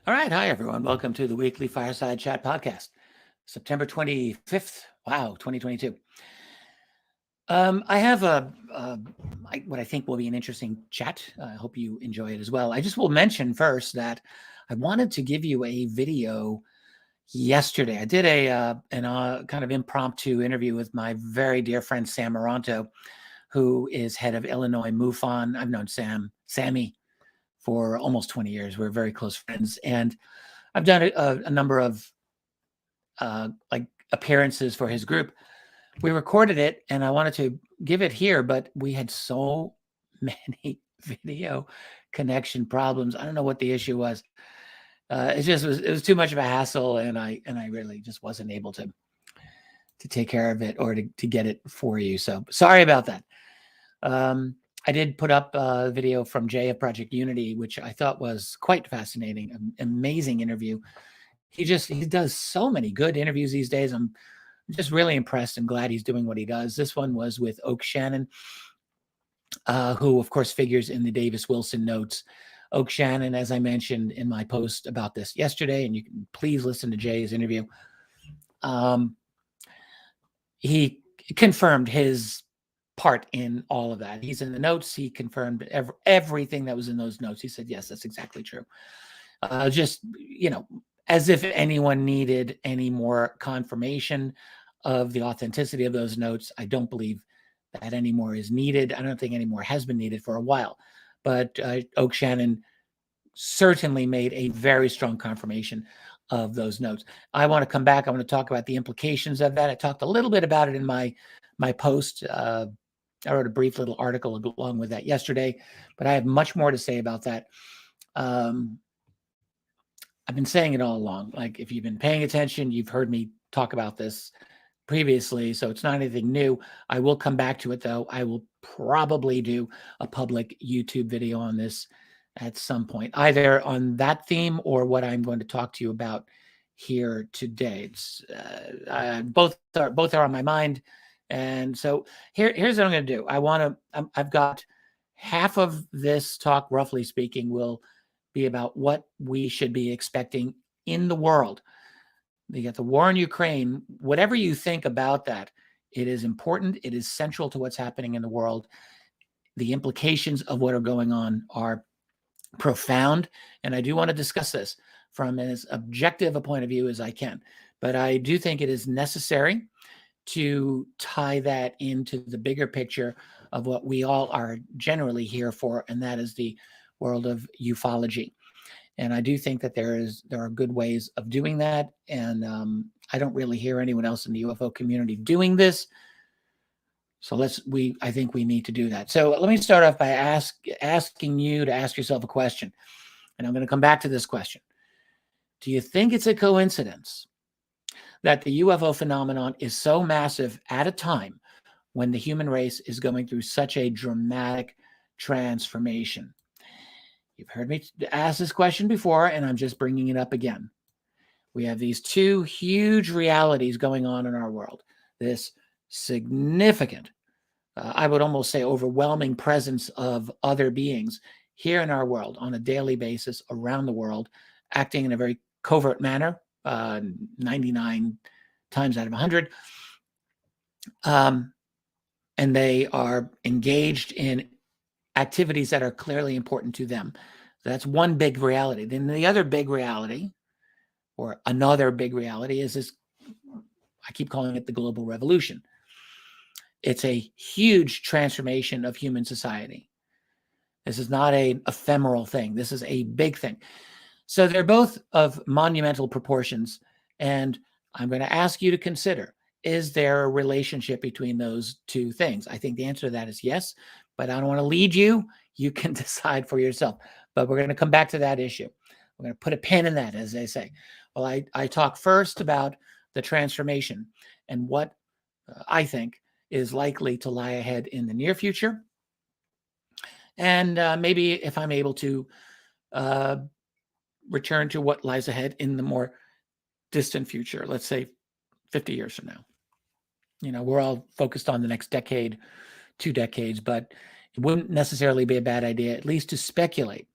All right. Hi, everyone. Welcome to the weekly Fireside Chat podcast, September 25th. Wow, 2022. I have what I think will be an interesting chat. I hope you enjoy it as well. I just will mention first that I wanted to give you a video yesterday. I did a kind of impromptu interview with my very dear friend Sam Moranto, who is head of Illinois MUFON. I've known Sammy, for almost 20 years. We're very close friends, and I've done a number of like appearances for his group. We recorded it, and I wanted to give it here, but we had so many video connection problems. I don't know what the issue was. It was too much of a hassle, and I really just wasn't able to take care of it or to get it for you. So sorry about that. I did put up a video from Jay of Project Unity, which I thought was quite fascinating, an amazing interview. He does so many good interviews these days. I'm just really impressed and glad he's doing what he does. This one was with Oak Shannon, who of course figures in the Davis Wilson notes. Oak Shannon, as I mentioned in my post about this yesterday, and you can please listen to Jay's interview. He confirmed his part in all of that. He's in the notes. He confirmed everything that was in those notes. He said, yes, that's exactly true. Just, as if anyone needed any more confirmation of the authenticity of those notes. I don't believe that any more is needed. I don't think any more has been needed for a while. But Oak Shannon certainly made a very strong confirmation of those notes. I want to come back. I want to talk about the implications of that. I talked a little bit about it in my post. I wrote a brief little article along with that yesterday, but I have much more to say about that. I've been saying it all along. Like, if you've been paying attention, you've heard me talk about this previously, so it's not anything new. I will come back to it, though. I will probably do a public YouTube video on this at some point, either on that theme or what I'm going to talk to you about here today. It's both are on my mind. And so here's what I'm going to do. I've got half of this talk, roughly speaking, will be about what we should be expecting in the world. You got the war in Ukraine. Whatever you think about that, it is important. It is central to what's happening in the world. The implications of what are going on are profound. And I do want to discuss this from as objective a point of view as I can. But I do think it is necessary to tie that into the bigger picture of what we all are generally here for, and that is the world of ufology. And I do think that there are good ways of doing that, and I don't really hear anyone else in the UFO community doing this. So I think we need to do that. So let me start off by asking you to ask yourself a question, and I'm going to come back to this question. Do you think it's a coincidence that the UFO phenomenon is so massive at a time when the human race is going through such a dramatic transformation? You've heard me ask this question before, and I'm just bringing it up again. We have these two huge realities going on in our world. This significant, I would almost say overwhelming presence of other beings here in our world on a daily basis around the world, acting in a very covert manner, 99 times out of 100. And they are engaged in activities that are clearly important to them. So that's one big reality. Then the other big reality, or another big reality, is this, I keep calling it the global revolution. It's a huge transformation of human society. This is not an ephemeral thing. This is a big thing. So they're both of monumental proportions. And I'm going to ask you to consider, is there a relationship between those two things? I think the answer to that is yes, but I don't want to lead you. You can decide for yourself. But we're going to come back to that issue. We're going to put a pin in that, as they say. Well, I talk first about the transformation and what I think is likely to lie ahead in the near future. And maybe if I'm able to return to what lies ahead in the more distant future, let's say 50 years from now. We're all focused on the next decade, 2 decades, but it wouldn't necessarily be a bad idea, at least to speculate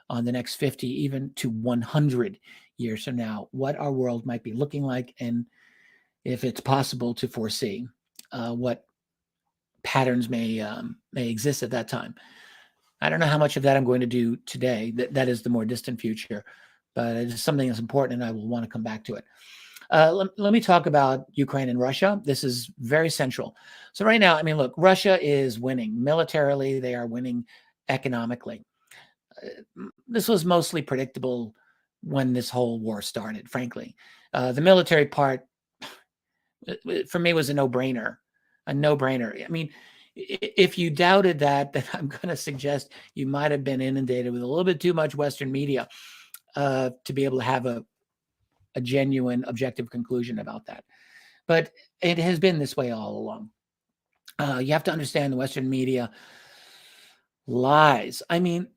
on the next 50, even to 100 years from now, what our world might be looking like, and if it's possible to foresee what patterns may exist at that time. I don't know how much of that I'm going to do today. That is the more distant future, but it is something that's important, and I will want to come back to it. Let me talk about Ukraine and Russia. This is very central. So right now, I mean, look, Russia is winning militarily. They are winning economically. This was mostly predictable when this whole war started, frankly. The military part, for me, was a no-brainer. I mean, if you doubted that, then I'm going to suggest you might have been inundated with a little bit too much Western media to be able to have a genuine, objective conclusion about that. But it has been this way all along. You have to understand the Western media lies. I mean,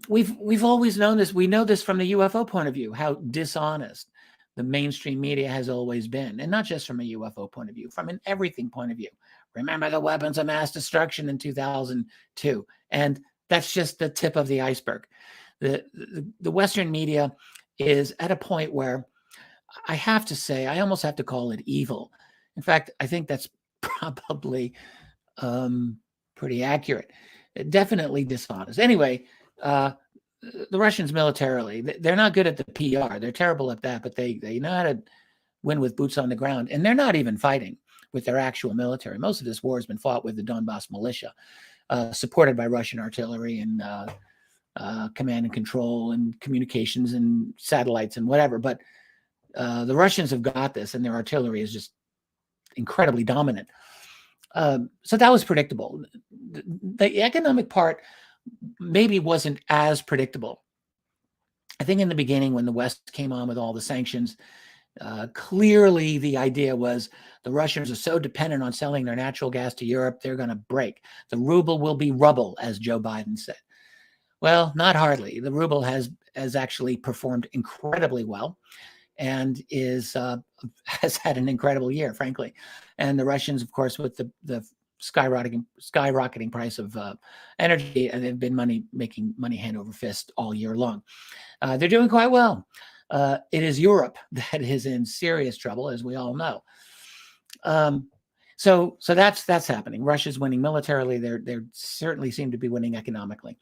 we've always known this. We know this from the UFO point of view, how dishonest the mainstream media has always been, and not just from a UFO point of view, from an everything point of view. Remember the weapons of mass destruction in 2002, and that's just the tip of the iceberg. The Western media is at a point where I have to say, I almost have to call it evil. In fact, I think that's probably pretty accurate. Definitely dishonest. Anyway, the Russians militarily, they're not good at the PR. They're terrible at that, but they know how to win with boots on the ground. And they're not even fighting with their actual military. Most of this war has been fought with the Donbass militia, supported by Russian artillery and command and control and communications and satellites and whatever. But the Russians have got this, and their artillery is just incredibly dominant. So that was predictable. The economic part maybe wasn't as predictable. I think in the beginning, when the West came on with all the sanctions, clearly the idea was the Russians are so dependent on selling their natural gas to Europe, they're going to break. The ruble will be rubble, as Joe Biden said. Well, not hardly. The ruble has actually performed incredibly well, and has had an incredible year, frankly. And the Russians, of course, with the skyrocketing price of energy, and they've been making money hand over fist all year long. They're doing quite well. It is Europe that is in serious trouble, as we all know. So that's happening. Russia's winning militarily. They certainly seem to be winning economically.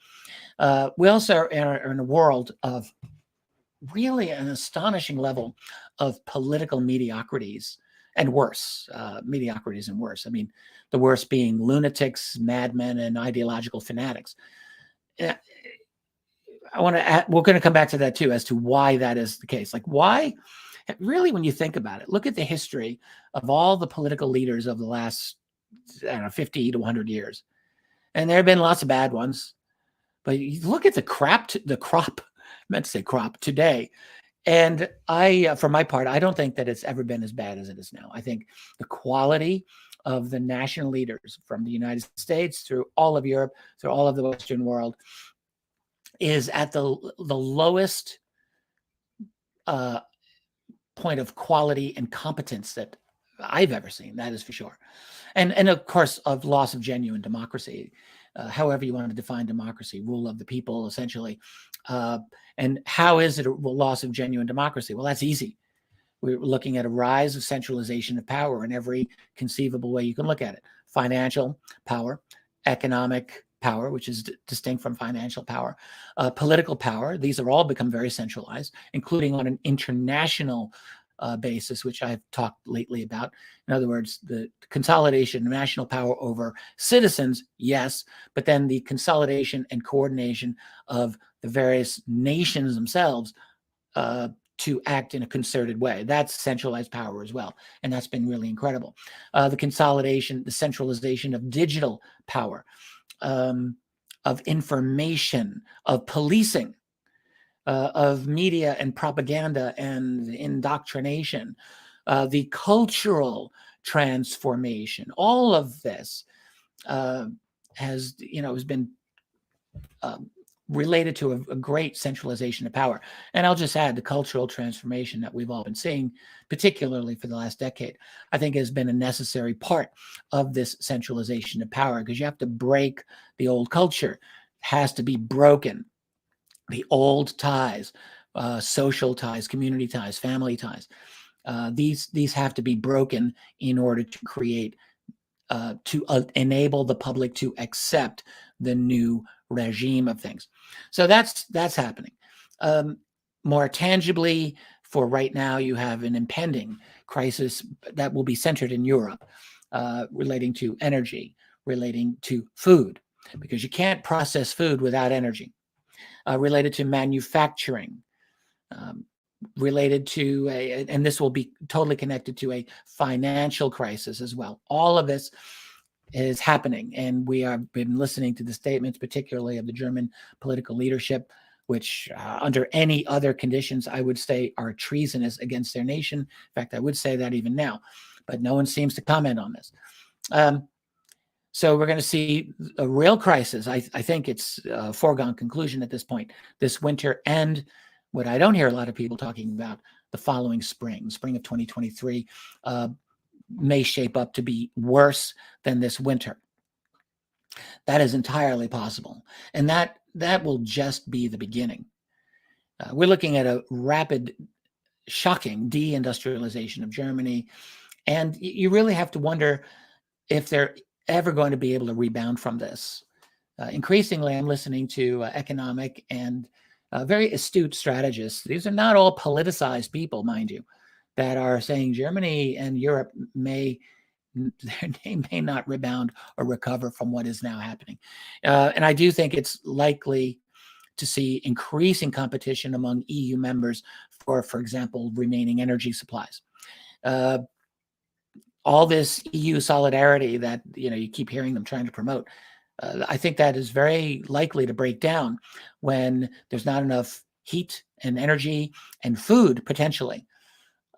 We also are in a world of really an astonishing level of political mediocrities and worse. Mediocrities and worse. I mean, the worst being lunatics, madmen, and ideological fanatics. We're going to come back to that too, as to why that is the case. Like, why? Really, when you think about it, look at the history of all the political leaders of the last, 50 to 100 years. And there have been lots of bad ones. But you look at the crop, I meant to say crop, today. And for my part, I don't think that it's ever been as bad as it is now. I think the quality of the national leaders from the United States through all of Europe, through all of the Western world, is at the lowest point of quality and competence that I've ever seen. That is for sure. And of course, of loss of genuine democracy, however you want to define democracy, rule of the people, essentially. And how is it a loss of genuine democracy? Well, that's easy. We're looking at a rise of centralization of power in every conceivable way you can look at it. Financial power, economic power, which is distinct from financial power, political power. These are all become very centralized, including on an international basis, which I've talked lately about. In other words, the consolidation of national power over citizens, yes, but then the consolidation and coordination of the various nations themselves to act in a concerted way. That's centralized power as well. And that's been really incredible. The consolidation, the centralization of digital power, of information, of policing, of media and propaganda and indoctrination, the cultural transformation. All of this has been related to a great centralization of power. And I'll just add the cultural transformation that we've all been seeing, particularly for the last decade, I think has been a necessary part of this centralization of power, because you have to break the old culture. It has to be broken. the old ties, social ties, community ties, family ties. These have to be broken in order to create, to enable the public to accept the new regime of things. So that's happening. More tangibly, for right now, you have an impending crisis that will be centered in Europe, relating to energy, relating to food, because you can't process food without energy, related to manufacturing, um, related to and this will be totally connected to a financial crisis as well. All of this is happening, and we have been listening to the statements, particularly of the German political leadership, which under any other conditions, I would say are treasonous against their nation. In fact, I would say that even now, but no one seems to comment on this. So we're going to see a real crisis. I think it's a foregone conclusion at this point, this winter, and what I don't hear a lot of people talking about, the following spring of 2023, may shape up to be worse than this winter. That is entirely possible. And that will just be the beginning. We're looking at a rapid, shocking deindustrialization of Germany. And you really have to wonder if they're ever going to be able to rebound from this. Increasingly, I'm listening to economic and very astute strategists. These are not all politicized people, mind you, that are saying Germany and Europe may not rebound or recover from what is now happening. And I do think it's likely to see increasing competition among EU members for example, remaining energy supplies. All this EU solidarity that you keep hearing them trying to promote, I think that is very likely to break down when there's not enough heat and energy and food potentially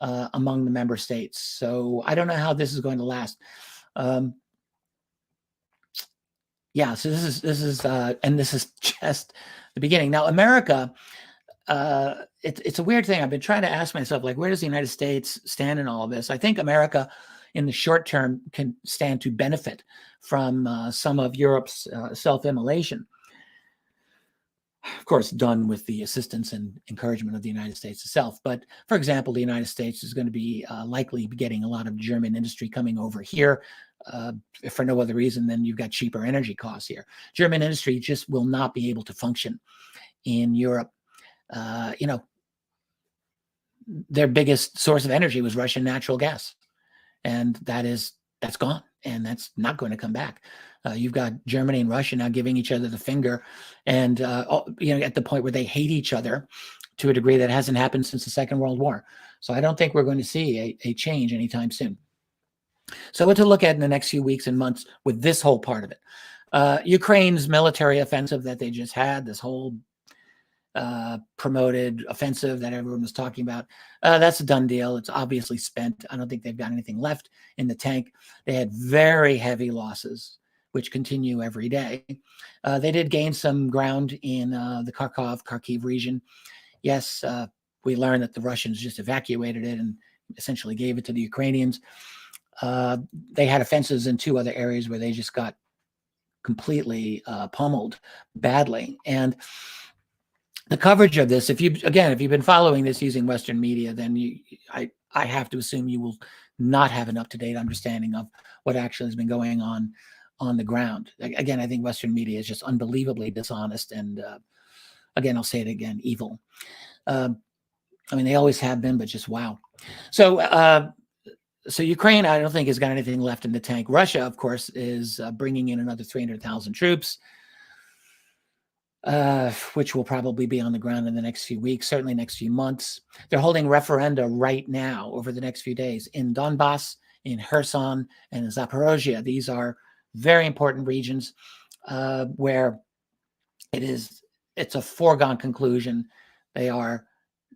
among the member states. So I don't know how this is going to last. Yeah, so this is and this is just the beginning. Now, America, it's a weird thing. I've been trying to ask myself, like, where does the United States stand in all of this? I think America, in the short term, can stand to benefit from some of Europe's self-immolation. Of course, done with the assistance and encouragement of the United States itself. But for example, the United States is going to be likely getting a lot of German industry coming over here for no other reason than you've got cheaper energy costs here. German industry just will not be able to function in Europe. Their biggest source of energy was Russian natural gas, and that's gone, and that's not going to come back. You've got Germany and Russia now giving each other the finger, and at the point where they hate each other to a degree that hasn't happened since the Second World War. So I don't think we're going to see a change anytime soon. So what to look at in the next few weeks and months with this whole part of it. Ukraine's military offensive that they just had, this whole promoted offensive that everyone was talking about, that's a done deal. It's obviously spent. I don't think they've got anything left in the tank. They had very heavy losses, which continue every day. They did gain some ground in the Kharkiv region. Yes, we learned that the Russians just evacuated it and essentially gave it to the Ukrainians. They had offensives in 2 other areas where they just got completely pummeled badly. And the coverage of this, if you've been following this using Western media, then I have to assume you will not have an up-to-date understanding of what actually has been going on the ground. Again, I think Western media is just unbelievably dishonest and, again, I'll say it again, evil. They always have been, but just wow. So Ukraine, I don't think has got anything left in the tank. Russia, of course, is bringing in another 300,000 troops, which will probably be on the ground in the next few weeks, certainly next few months. They're holding referenda right now over the next few days in Donbass, in Kherson, and in Zaporozhye. These are very important regions where it's a foregone conclusion they are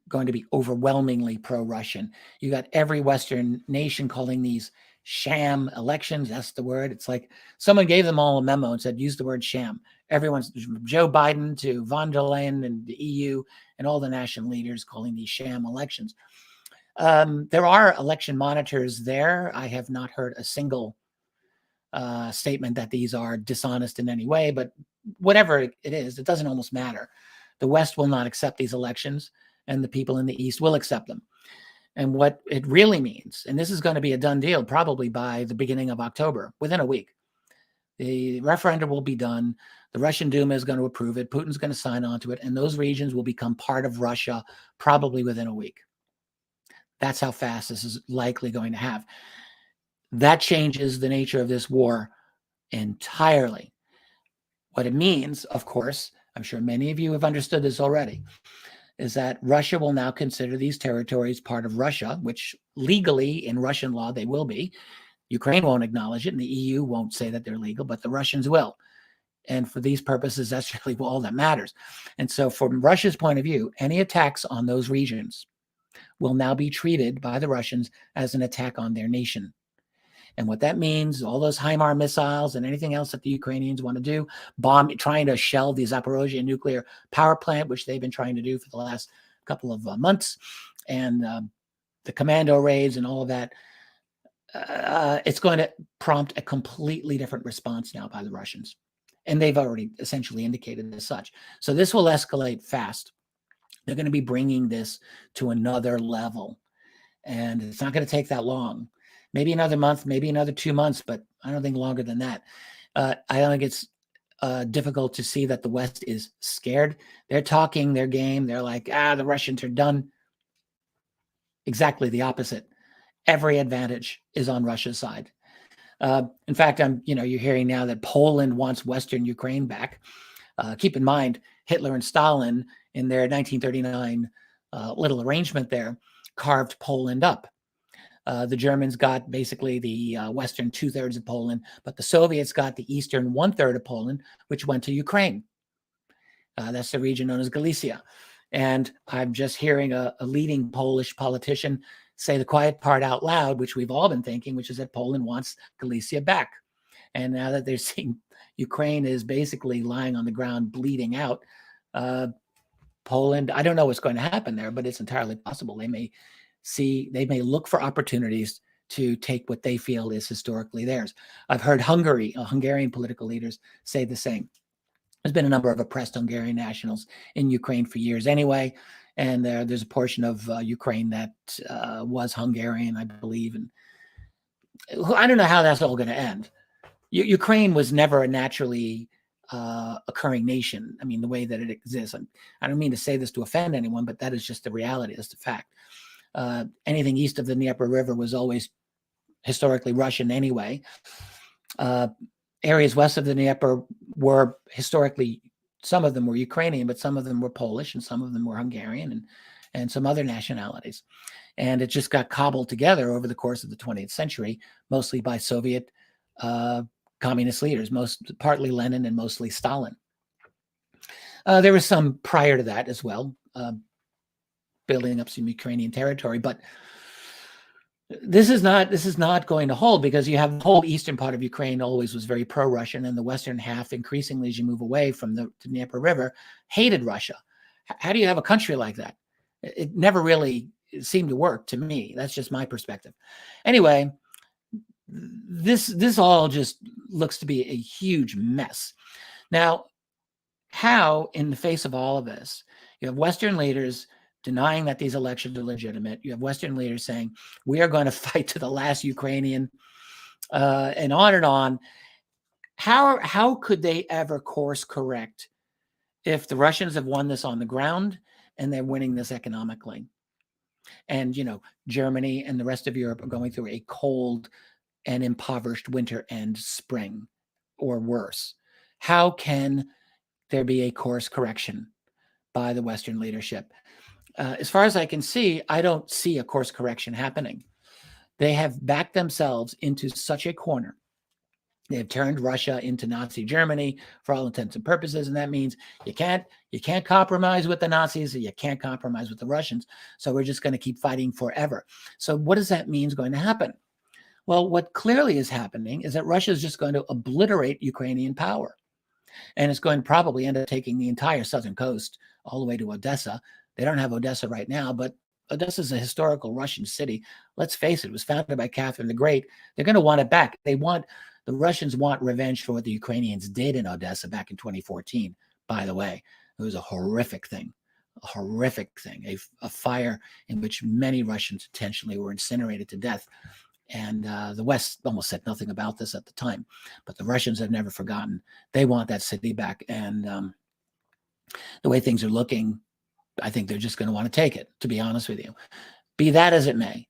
going to be overwhelmingly pro-Russian. You got every Western nation calling these sham elections. That's the word. It's like someone gave them all a memo and said, use the word sham. Everyone's, from Joe Biden to von der Leyen and the EU and all the national leaders calling these sham elections. There are election monitors there. I have not heard a single statement that these are dishonest in any way, but whatever it is, it doesn't almost matter, The West will not accept these elections, and the people in the East will accept them. And what it really means, and this is going to be a done deal probably by the beginning of October, within a week. The referendum will be done. The Russian Duma is going to approve it. Putin's going to sign on to it. And those regions will become part of Russia probably within a week. That's how fast this is likely going to have. That changes the nature of this war entirely. What it means, of course, I'm sure many of you have understood this already, is that Russia will now consider these territories part of Russia, which legally in Russian law they will be. Ukraine won't acknowledge it, and the EU won't say that they're legal, but the Russians will. And for these purposes, that's really all that matters. And so from Russia's point of view, any attacks on those regions will now be treated by the Russians as an attack on their nation. And what that means, all those HIMARS missiles and anything else that the Ukrainians want to do, trying to shell the Zaporozhye nuclear power plant, which they've been trying to do for the last couple of months, and the commando raids and all of that, it's going to prompt a completely different response now by the Russians. And they've already essentially indicated as such. So this will escalate fast. They're going to be bringing this to another level. And it's not going to take that long. Maybe another month, maybe another 2 months, but I don't think longer than that. I don't think it's difficult to see that the West is scared. They're talking their game. They're like, the Russians are done. Exactly the opposite. Every advantage is on Russia's side. In fact, you're hearing now that Poland wants Western Ukraine back. Keep in mind, Hitler and Stalin, in their 1939 little arrangement there, carved Poland up. The Germans got basically the western 2/3 of Poland, but the Soviets got the eastern 1/3 of Poland, which went to Ukraine. That's the region known as Galicia. And I'm just hearing a leading Polish politician say the quiet part out loud, which we've all been thinking, which is that Poland wants Galicia back. And now that they're seeing Ukraine is basically lying on the ground, bleeding out, Poland, I don't know what's going to happen there, but it's entirely possible. They may look for opportunities to take what they feel is historically theirs. I've heard Hungarian political leaders say the same. There's been a number of oppressed Hungarian nationals in Ukraine for years anyway. And there's a portion of Ukraine that was Hungarian, I believe. And I don't know how that's all going to end. Ukraine was never a naturally occurring nation. I mean, the way that it exists. I don't mean to say this to offend anyone, but that is just the reality. That's the fact. Anything east of the Dnieper River was always historically Russian anyway. Areas west of the Dnieper were historically, some of them were Ukrainian, but some of them were Polish and some of them were Hungarian and some other nationalities. And it just got cobbled together over the course of the 20th century, mostly by Soviet communist leaders, partly Lenin and mostly Stalin. There was some prior to that as well, building up some Ukrainian territory, but this is not going to hold, because you have the whole eastern part of Ukraine always was very pro-Russian, and the western half, increasingly as you move away from the Dnieper River, hated Russia. How do you have a country like that? It never really seemed to work to me. That's just my perspective. Anyway, this all just looks to be a huge mess. Now, how, in the face of all of this, you have Western leaders denying that these elections are legitimate. You have Western leaders saying, we are going to fight to the last Ukrainian, and on and on. How could they ever course correct if the Russians have won this on the ground and they're winning this economically? And, Germany and the rest of Europe are going through a cold and impoverished winter and spring, or worse. How can there be a course correction by the Western leadership? As far as I can see, I don't see a course correction happening. They have backed themselves into such a corner. They have turned Russia into Nazi Germany for all intents and purposes, and that means you can't compromise with the Nazis, or you can't compromise with the Russians. So we're just going to keep fighting forever. So what does that mean is going to happen? Well, what clearly is happening is that Russia is just going to obliterate Ukrainian power, and it's going to probably end up taking the entire southern coast all the way to Odessa. They don't have Odessa right now, but Odessa is a historical Russian city. Let's face it, it was founded by Catherine the Great. They're going to want it back. The Russians want revenge for what the Ukrainians did in Odessa back in 2014, by the way. It was a horrific thing, a fire in which many Russians intentionally were incinerated to death. And the West almost said nothing about this at the time, but the Russians have never forgotten. They want that city back. And the way things are looking, I think they're just going to want to take it, to be honest with you. Be that as it may,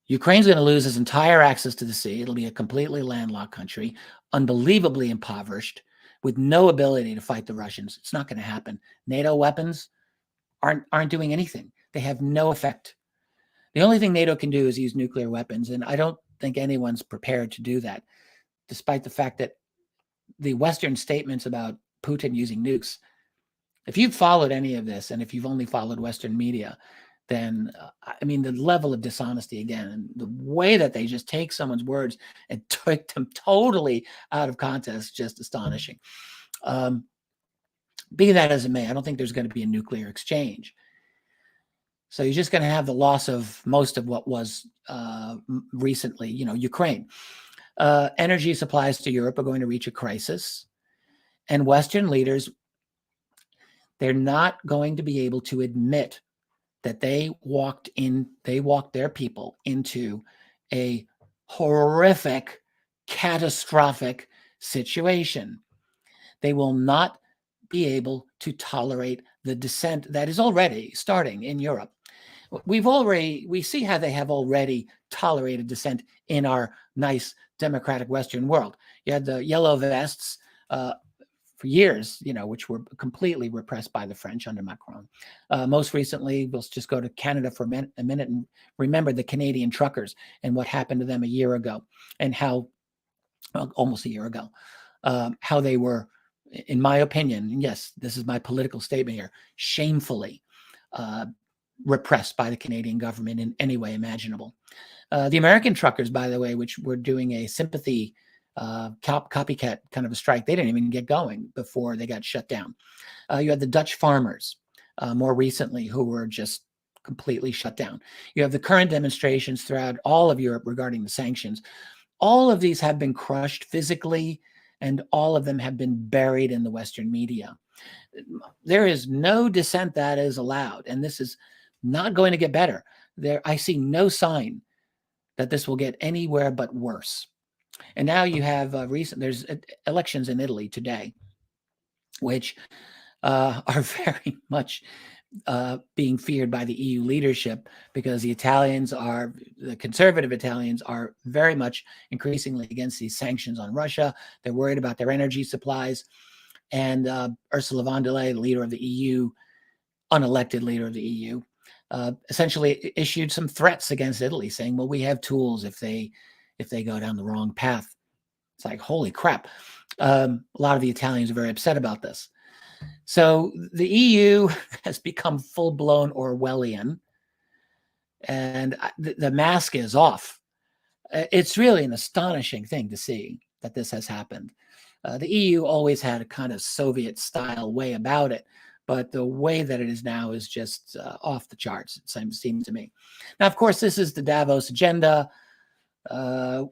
Ukraine's going to lose its entire access to the sea. It'll be a completely landlocked country, unbelievably impoverished, with no ability to fight the Russians. It's not going to happen. NATO weapons aren't doing anything. They have no effect. The only thing NATO can do is use nuclear weapons, and I don't think anyone's prepared to do that, despite the fact that the Western statements about Putin using nukes, if you've followed any of this, and if you've only followed Western media, then, I mean, the level of dishonesty again, and the way that they just take someone's words and take them totally out of context, just astonishing. Be that as it may, I don't think there's going to be a nuclear exchange. So you're just going to have the loss of most of what was recently, Ukraine. Energy supplies to Europe are going to reach a crisis. And Western leaders, they're not going to be able to admit that they walked their people into a horrific, catastrophic situation. They will not be able to tolerate the dissent that is already starting in Europe. We see how they have already tolerated dissent in our nice democratic Western world. You had the yellow vests for years, which were completely repressed by the French under Macron. Most recently, we'll just go to Canada for a minute and remember the Canadian truckers and what happened to them a year ago, and almost a year ago, how they were, in my opinion, yes, this is my political statement here, shamefully repressed by the Canadian government in any way imaginable. The American truckers, by the way, which were doing a sympathy copycat kind of a strike, they didn't even get going before they got shut down. You had the Dutch farmers more recently who were just completely shut down. You have the current demonstrations throughout all of Europe regarding the sanctions. All of these have been crushed physically, and all of them have been buried in the Western media. There is no dissent that is allowed, and this is not going to get better. I see no sign that this will get anywhere but worse. And now you have there's elections in Italy today, which are very much being feared by the EU leadership, because the conservative Italians are very much increasingly against these sanctions on Russia. They're worried about their energy supplies. And Ursula von der Leyen, leader of the EU, unelected leader of the EU, essentially issued some threats against Italy, saying, well, we have tools if they go down the wrong path. It's like, holy crap. A lot of the Italians are very upset about this. So the EU has become full-blown Orwellian, and the mask is off. It's really an astonishing thing to see that this has happened. The EU always had a kind of Soviet-style way about it, but the way that it is now is just off the charts, it seems to me. Now, of course, this is the Davos agenda,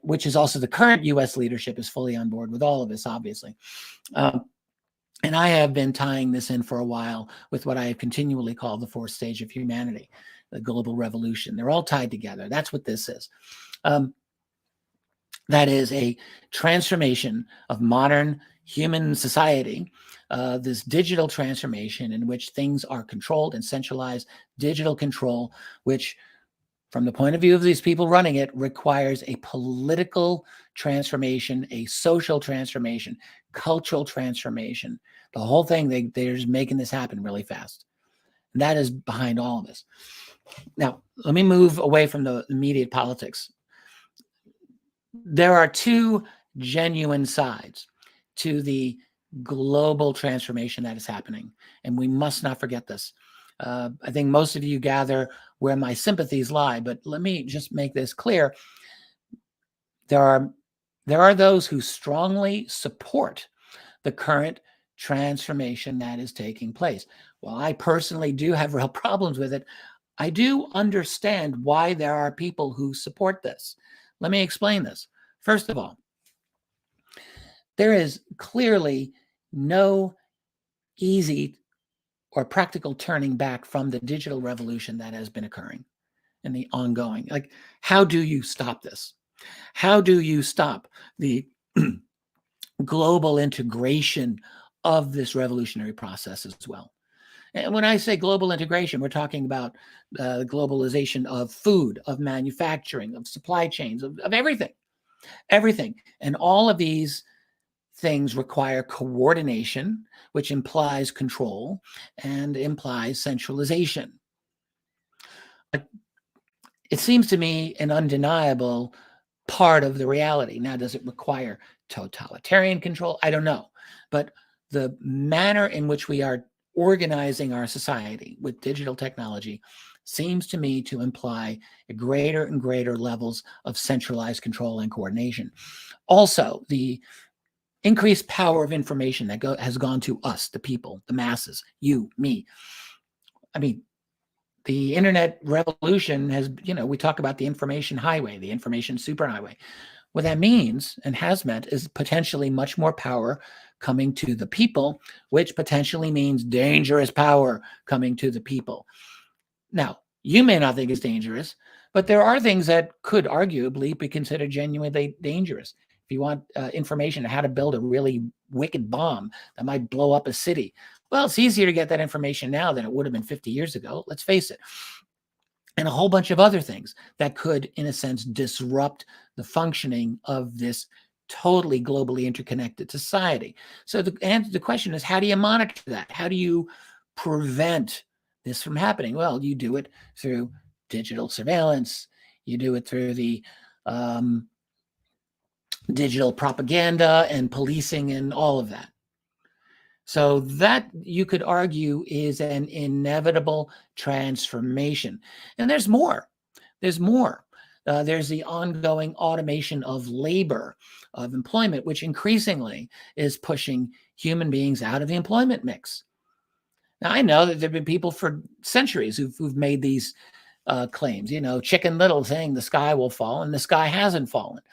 which is also the current U.S. leadership is fully on board with all of this, obviously. And I have been tying this in for a while with what I have continually called the fourth stage of humanity, the global revolution. They're all tied together. That's what this is. That is a transformation of modern human society, this digital transformation in which things are controlled and centralized, digital control, which from the point of view of these people running it, requires a political transformation, a social transformation, cultural transformation. The whole thing, they're just making this happen really fast. And that is behind all of this. Now, let me move away from the immediate politics. There are two genuine sides to the global transformation that is happening, and we must not forget this. I think most of you gather where my sympathies lie, but let me just make this clear. There are those who strongly support the current transformation that is taking place. While I personally do have real problems with it, I do understand why there are people who support this. Let me explain this. First of all, there is clearly no easy or practical turning back from the digital revolution that has been occurring and the ongoing. Like, how do you stop this? How do you stop the global integration of this revolutionary process as well? And when I say global integration, we're talking about globalization of food, of manufacturing, of supply chains, of everything, everything. And all of these things require coordination, which implies control and implies centralization. It seems to me an undeniable part of the reality. Now, does it require totalitarian control? I don't know. But the manner in which we are organizing our society with digital technology seems to me to imply greater and greater levels of centralized control and coordination. Also, the increased power of information that has gone to us, the people, the masses, you, me. I mean, the internet revolution has, we talk about the information highway, the information superhighway. What that means and has meant is potentially much more power coming to the people, which potentially means dangerous power coming to the people. Now, you may not think it's dangerous, but there are things that could arguably be considered genuinely dangerous. If you want information on how to build a really wicked bomb that might blow up a city, well, it's easier to get that information now than it would have been 50 years ago. Let's face it. And a whole bunch of other things that could, in a sense, disrupt the functioning of this totally globally interconnected society. So the question is, how do you monitor that? How do you prevent this from happening? Well, you do it through digital surveillance. You do it through the digital propaganda and policing and all of that. So that, you could argue, is an inevitable transformation. And there's more. There's more. There's the ongoing automation of labor, of employment, which increasingly is pushing human beings out of the employment mix. Now, I know that there have been people for centuries who've made these claims, Chicken Little saying the sky will fall, and the sky hasn't fallen.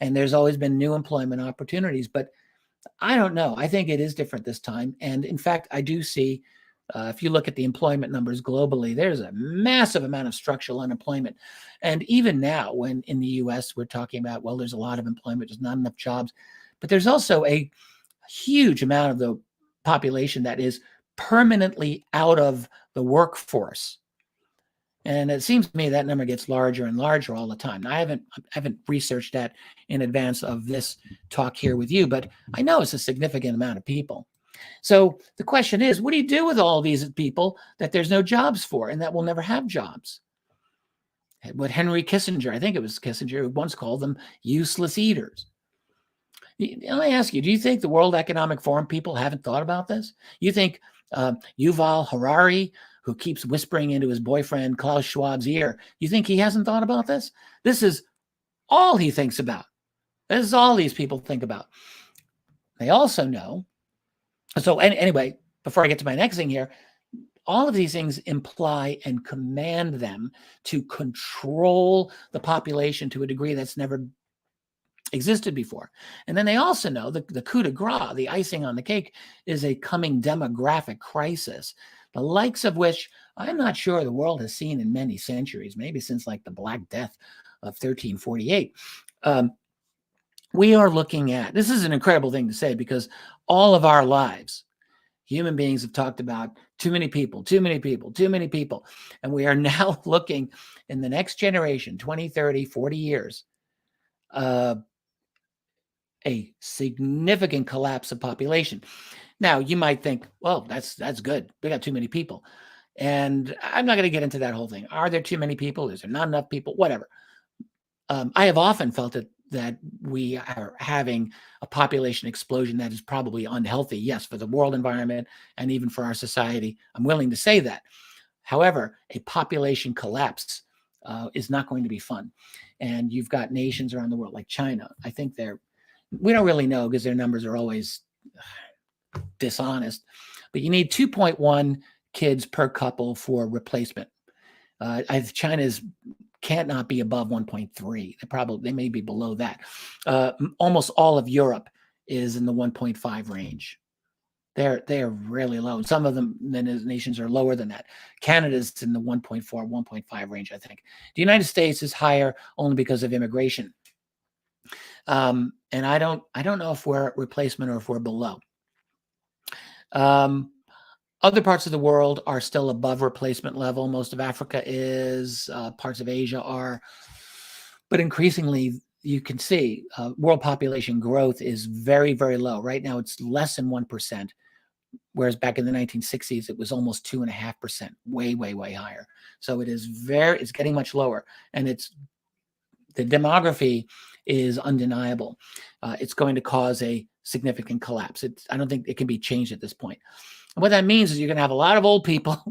And there's always been new employment opportunities. But I don't know. I think it is different this time. And in fact, I do see, if you look at the employment numbers globally, there's a massive amount of structural unemployment. And even now, when in the US, we're talking about, well, there's a lot of employment, there's not enough jobs, but there's also a huge amount of the population that is permanently out of the workforce. And it seems to me that number gets larger and larger all the time. Now, I haven't researched that in advance of this talk here with you, but I know it's a significant amount of people. So the question is, what do you do with all these people that there's no jobs for and that will never have jobs? What Henry Kissinger, I think it was Kissinger, once called them useless eaters. Let me ask you, do you think the World Economic Forum people haven't thought about this? You think Yuval Harari, who keeps whispering into his boyfriend Klaus Schwab's ear, you think he hasn't thought about this? This is all he thinks about. This is all these people think about. They also know. So anyway, before I get to my next thing here, all of these things imply and command them to control the population to a degree that's never existed before. And then they also know the coup de grace, the icing on the cake, is a coming demographic crisis, the likes of which I'm not sure the world has seen in many centuries, maybe since like the Black Death of 1348. We are looking at, this is an incredible thing to say, because all of our lives, human beings have talked about too many people, too many people, too many people. And we are now looking in the next generation, 20, 30, 40 years, a significant collapse of population. Now, you might think, well, that's good. We got too many people. And I'm not going to get into that whole thing. Are there too many people? Is there not enough people? Whatever. I have often felt that we are having a population explosion that is probably unhealthy, yes, for the world environment and even for our society. I'm willing to say that. However, a population collapse is not going to be fun. And you've got nations around the world like China. I think we don't really know because their numbers are always dishonest, but you need 2.1 kids per couple for replacement. China's can't not be above 1.3. They may be below that. Almost all of Europe is in the 1.5 range. They're really low. Some of them, the nations are lower than that. Canada's in the 1.4, 1.5 range, I think. The United States is higher only because of immigration. And I don't know if we're at replacement or if we're below. Other parts of the world are still above replacement level. Most of Africa is, parts of Asia are, but increasingly you can see world population growth is very, very low. Right now it's less than 1%, whereas back in the 1960s it was almost 2.5%, way, way, way higher. So it's getting much lower, and the demography is undeniable. It's going to cause a significant collapse. I don't think it can be changed at this point. And what that means is you're going to have a lot of old people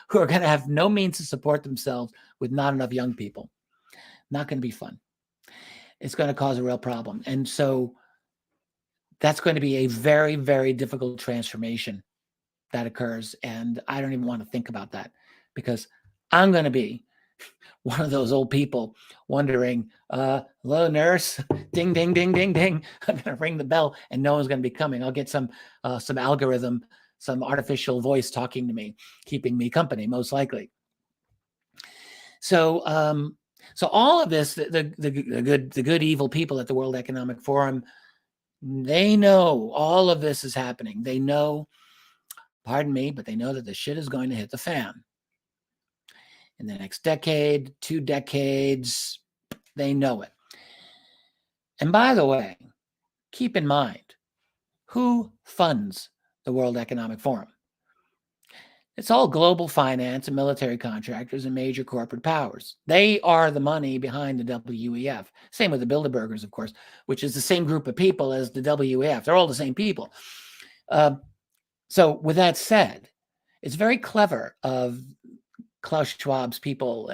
who are going to have no means to support themselves with not enough young people. Not going to be fun. It's going to cause a real problem. And so that's going to be a very, very difficult transformation that occurs. And I don't even want to think about that, because I'm going to be one of those old people wondering, hello, nurse, ding, ding, ding, ding, ding. I'm going to ring the bell and no one's going to be coming. I'll get some algorithm, some artificial voice talking to me, keeping me company, most likely. So all of this, the good evil people at the World Economic Forum, they know all of this is happening. They know, pardon me, but they know that the shit is going to hit the fan. In the next decade, 2 decades, they know it. And by the way, keep in mind, who funds the World Economic Forum? It's all global finance and military contractors and major corporate powers. They are the money behind the WEF. Same with the Bilderbergers, of course, which is the same group of people as the WEF. They're all the same people. So with that said, it's very clever of Klaus Schwab's people,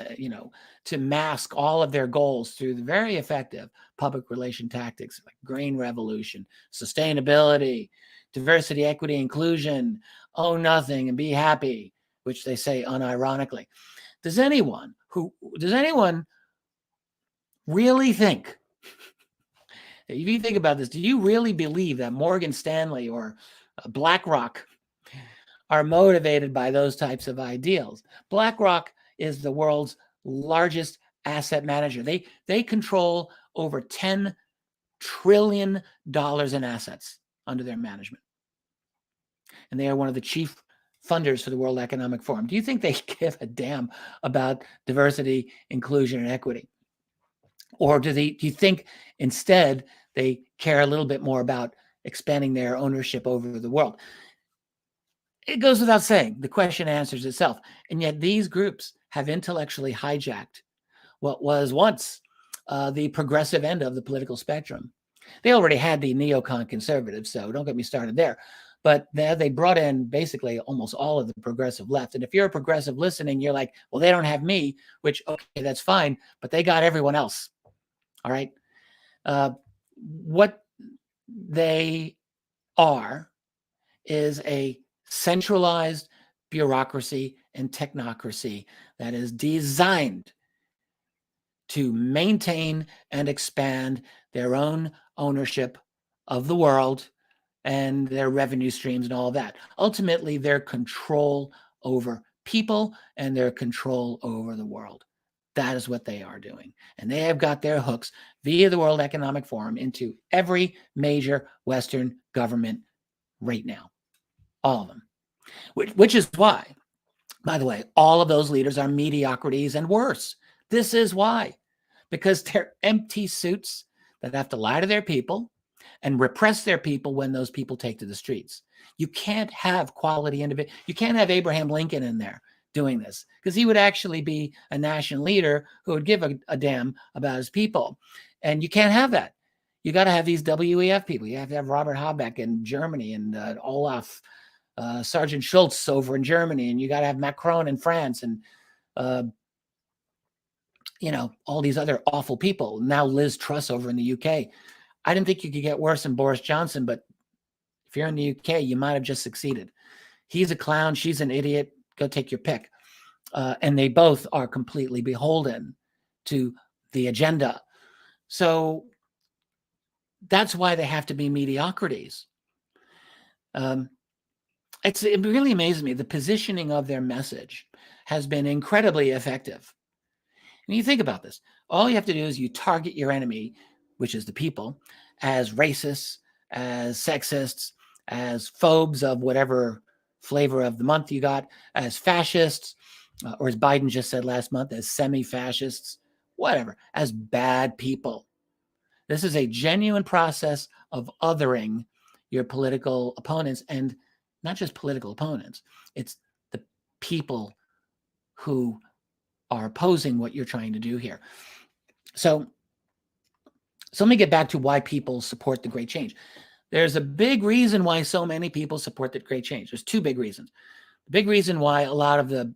to mask all of their goals through the very effective public relation tactics like green revolution, sustainability, diversity, equity, inclusion, own nothing and be happy, which they say unironically. Does anyone really think, if you think about this, do you really believe that Morgan Stanley or BlackRock are motivated by those types of ideals? BlackRock is the world's largest asset manager. They control over $10 trillion in assets under their management. And they are one of the chief funders for the World Economic Forum. Do you think they give a damn about diversity, inclusion, and equity? Or do you think instead they care a little bit more about expanding their ownership over the world? It goes without saying, the question answers itself. And yet these groups have intellectually hijacked what was once the progressive end of the political spectrum. They already had the neocon conservatives, so don't get me started there. But they brought in basically almost all of the progressive left. And if you're a progressive listening, you're like, well, they don't have me, which, okay, that's fine, but they got everyone else. All right. What they are is a centralized bureaucracy and technocracy that is designed to maintain and expand their own ownership of the world and their revenue streams and all of that. Ultimately, their control over people and their control over the world. That is what they are doing. And they have got their hooks via the World Economic Forum into every major Western government right now. All of them. Which is why, by the way, all of those leaders are mediocrities and worse. This is why. Because they're empty suits that have to lie to their people and repress their people when those people take to the streets. You can't have quality individuals. You can't have Abraham Lincoln in there doing this, because he would actually be a national leader who would give a damn about his people. And you can't have that. You got to have these WEF people. You have to have Robert Habeck in Germany and Olaf Sergeant Schultz over in Germany, and you got to have Macron in France, and all these other awful people. Now Liz Truss over in the UK. I didn't think you could get worse than Boris Johnson, but if you're in the UK, you might have just succeeded. He's a clown. She's an idiot. Go take your pick. And they both are completely beholden to the agenda. So that's why they have to be mediocrities. It really amazes me. The positioning of their message has been incredibly effective. And you think about this. All you have to do is you target your enemy, which is the people, as racists, as sexists, as phobes of whatever flavor of the month you got, as fascists, or as Biden just said last month, as semi-fascists, whatever, as bad people. This is a genuine process of othering your political opponents, and not just political opponents. It's the people who are opposing what you're trying to do here. So let me get back to why people support the Great Change. There's a big reason why so many people support the Great Change. There's two big reasons. The big reason why a lot of the,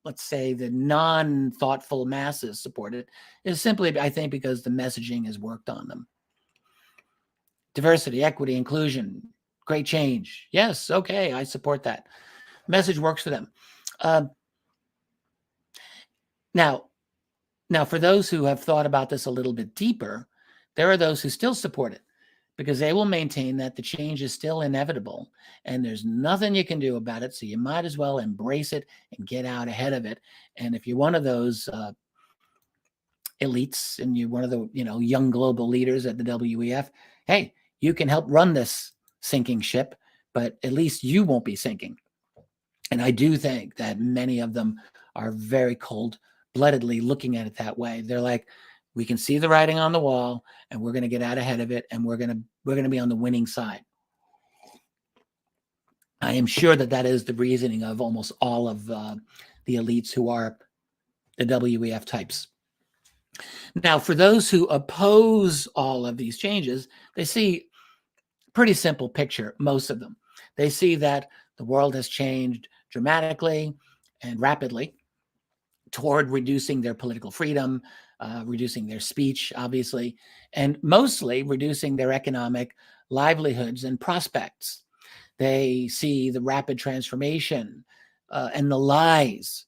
let's say, the non-thoughtful masses support it is simply, I think, because the messaging has worked on them. Diversity, equity, inclusion, great change. Yes, okay, I support that. Message works for them. Now, for those who have thought about this a little bit deeper, there are those who still support it because they will maintain that the change is still inevitable and there's nothing you can do about it. So you might as well embrace it and get out ahead of it. And if you're one of those elites and you're one of the young global leaders at the WEF, hey, you can help run this sinking ship, but at least you won't be sinking. And I do think that many of them are very cold-bloodedly looking at it that way. They're like, we can see the writing on the wall, and we're going to get out ahead of it, and we're going to be on the winning side. I am sure that that is the reasoning of almost all of the elites who are the WEF types. Now, for those who oppose all of these changes, they see a pretty simple picture, most of them. They see that the world has changed dramatically and rapidly toward reducing their political freedom, reducing their speech, obviously, and mostly reducing their economic livelihoods and prospects. They see the rapid transformation and the lies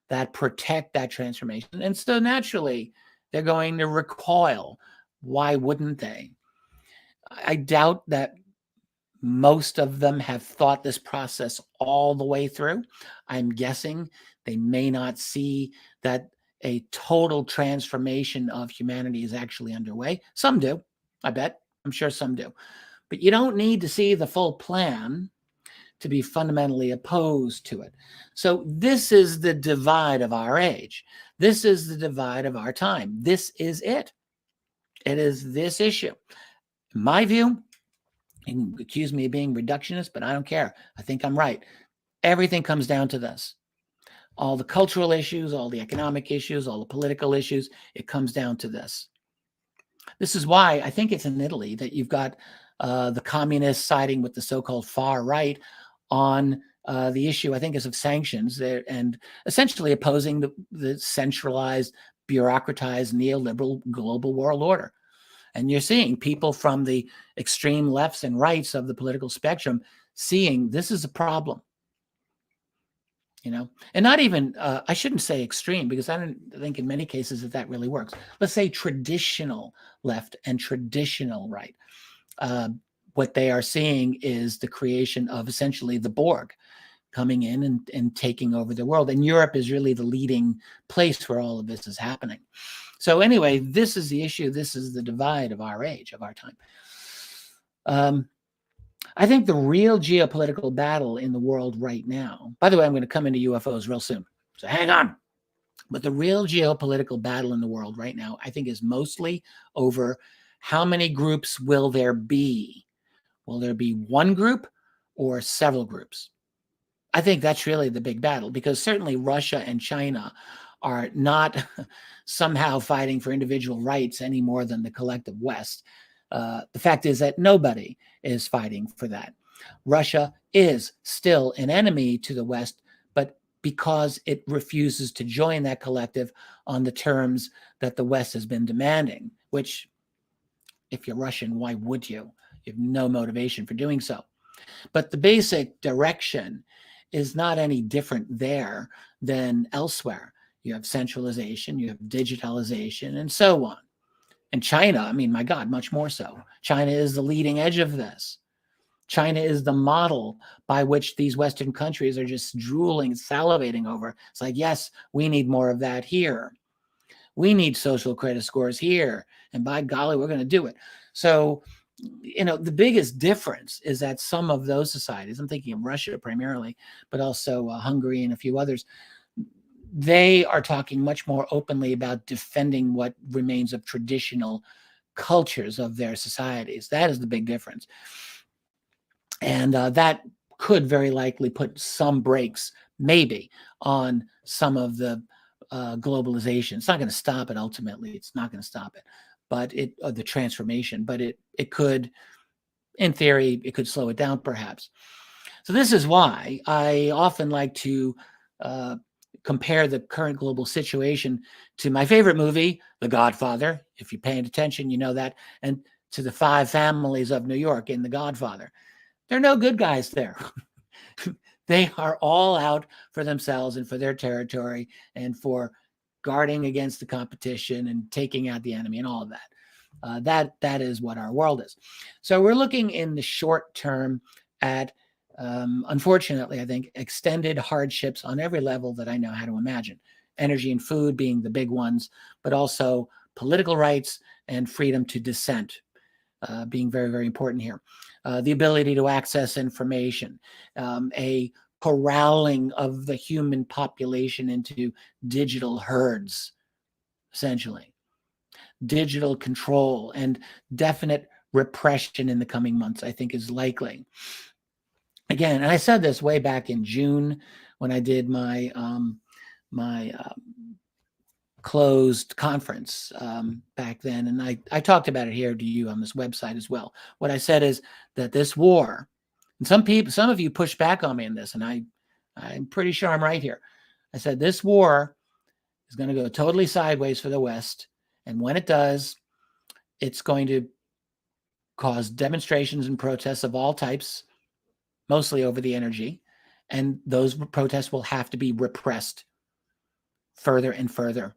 that protect that transformation. And so naturally, they're going to recoil. Why wouldn't they? I doubt that most of them have thought this process all the way through. I'm guessing they may not see that a total transformation of humanity is actually underway. Some do, I bet. I'm sure some do. But you don't need to see the full plan to be fundamentally opposed to it. So this is the divide of our age. This is the divide of our time. This is it. It is this issue. In my view, you can accuse me of being reductionist, but I don't care. I think I'm right. Everything comes down to this. All the cultural issues, all the economic issues, all the political issues, it comes down to this. This is why I think it's in Italy that you've got the communists siding with the so-called far right on the issue, I think, is of sanctions there, and essentially opposing the centralized, bureaucratized, neoliberal global world order. And you're seeing people from the extreme lefts and rights of the political spectrum seeing this is a problem. And not even, I shouldn't say extreme, because I don't think in many cases that really works. Let's say traditional left and traditional right. What they are seeing is the creation of essentially the Borg coming in and taking over the world. And Europe is really the leading place where all of this is happening. So anyway, this is the issue. This is the divide of our age, of our time. I think the real geopolitical battle in the world right now, by the way, I'm going to come into UFOs real soon, so hang on. But the real geopolitical battle in the world right now, I think, is mostly over how many groups will there be? Will there be one group or several groups? I think that's really the big battle, because certainly Russia and China are not somehow fighting for individual rights any more than the collective West. The fact is that nobody is fighting for that. Russia is still an enemy to the West, but because it refuses to join that collective on the terms that the West has been demanding, which, if you're Russian, why would you? You have no motivation for doing so. But the basic direction is not any different there than elsewhere. You have centralization, you have digitalization, and so on. And China, I mean, my God, much more so. China is the leading edge of this. China is the model by which these Western countries are just drooling, salivating over. It's like, yes, we need more of that here. We need social credit scores here. And by golly, we're going to do it. So, the biggest difference is that some of those societies, I'm thinking of Russia primarily, but also Hungary and a few others, they are talking much more openly about defending what remains of traditional cultures of their societies. That is the big difference. And that could very likely put some brakes, maybe, on some of the globalization. It's not going to stop it ultimately. It's not going to stop it, but the transformation. But it could, in theory, it could slow it down perhaps. So this is why I often like to compare the current global situation to my favorite movie, The Godfather. If you're paying attention, you know that. And to the 5 families of New York in The Godfather. There are no good guys there. They are all out for themselves and for their territory and for guarding against the competition and taking out the enemy and all of that. That is what our world is. So we're looking in the short term at, unfortunately, I think, extended hardships on every level that I know how to imagine. Energy and food being the big ones, but also political rights and freedom to dissent being very, very important here. The ability to access information, a corralling of the human population into digital herds, essentially. Digital control and definite repression in the coming months, I think, is likely. Again, and I said this way back in June when I did my closed conference back then, and I talked about it here to you on this website as well. What I said is that this war, and some of you pushed back on me in this, and I'm pretty sure I'm right here. I said this war is going to go totally sideways for the West, and when it does, it's going to cause demonstrations and protests of all types, mostly over the energy, and those protests will have to be repressed further and further.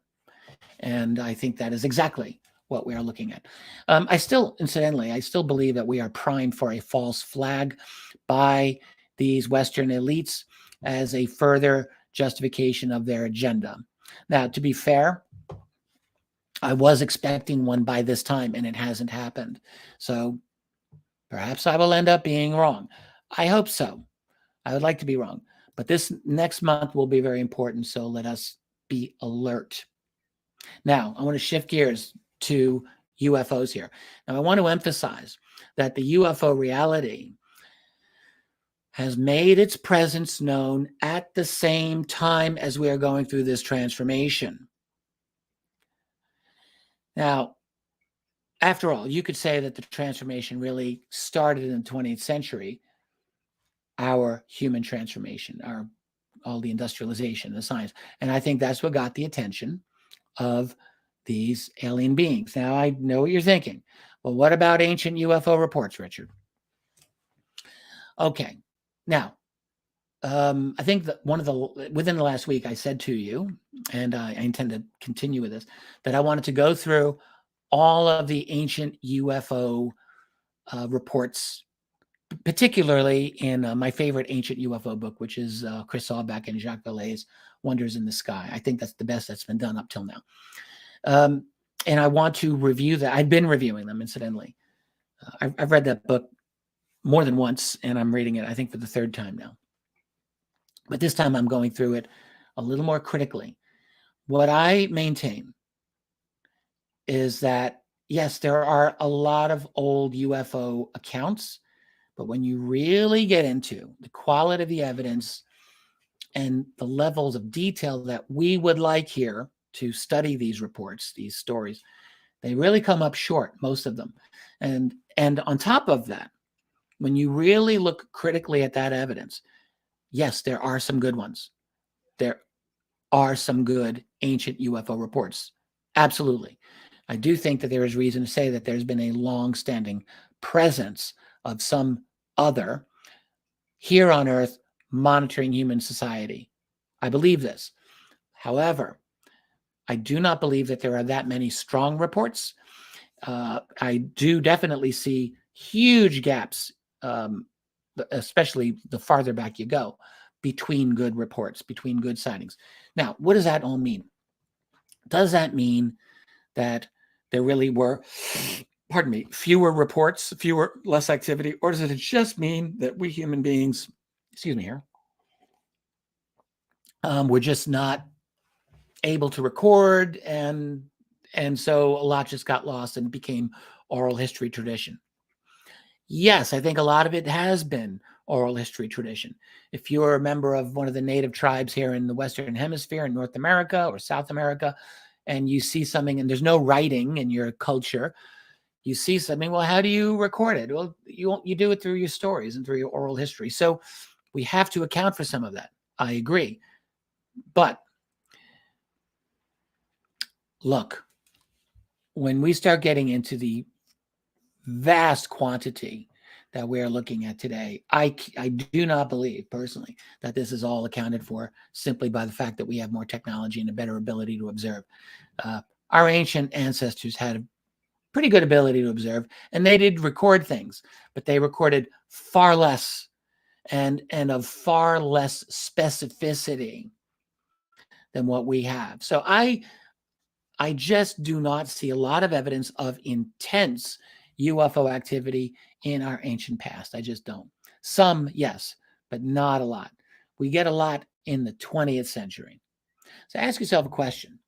And I think that is exactly what we are looking at. Incidentally, I still believe that we are primed for a false flag by these Western elites as a further justification of their agenda. Now, to be fair, I was expecting one by this time, and it hasn't happened. So perhaps I will end up being wrong. I hope so. I would like to be wrong. But this next month will be very important, so let us be alert. Now, I want to shift gears to UFOs here. Now, I want to emphasize that the UFO reality has made its presence known at the same time as we are going through this transformation. Now, after all, you could say that the transformation really started in the 20th century, our human transformation, all the industrialization, the science. And I think that's what got the attention of these alien beings. Now, I know what you're thinking. Well, what about ancient UFO reports, Richard? Okay. Now, I think that within the last week, I said to you, and I intend to continue with this, that I wanted to go through all of the ancient UFO reports, particularly in my favorite ancient UFO book, which is Chris Auerbach and Jacques Vallée's Wonders in the Sky. I think that's the best that's been done up till now. And I want to review that. I've been reviewing them, incidentally. I've read that book more than once, and I'm reading it, I think, for the 3rd time now. But this time I'm going through it a little more critically. What I maintain is that, yes, there are a lot of old UFO accounts, but when you really get into the quality of the evidence and the levels of detail that we would like here to study these reports, these stories, they really come up short, most of them. And on top of that, when you really look critically at that evidence, yes, there are some good ones. There are some good ancient UFO reports. Absolutely. I do think that there is reason to say that there's been a long-standing presence of some other here on Earth monitoring human society. I believe this. However, I do not believe that there are that many strong reports. I do definitely see huge gaps especially the farther back you go, between good reports, between good sightings. Now, what does that all mean? Does that mean that there really were, pardon me, fewer reports, less activity, or does it just mean that we human beings, excuse me here, we're just not able to record, and so a lot just got lost and became oral history tradition? Yes, I think a lot of it has been oral history tradition. If you're a member of one of the native tribes here in the Western Hemisphere in North America or South America, and you see something and there's no writing in your culture, you see something, well, how do you record it? Well, you do it through your stories and through your oral history. So we have to account for some of that. I agree. But look, when we start getting into the vast quantity that we're looking at today, I do not believe personally that this is all accounted for simply by the fact that we have more technology and a better ability to observe. Our ancient ancestors had a pretty good ability to observe, and they did record things, but they recorded far less and of far less specificity than what we have. So I just do not see a lot of evidence of intense UFO activity in our ancient past. I just don't. Some, yes, but not a lot. We get a lot in the 20th century. So ask yourself a question.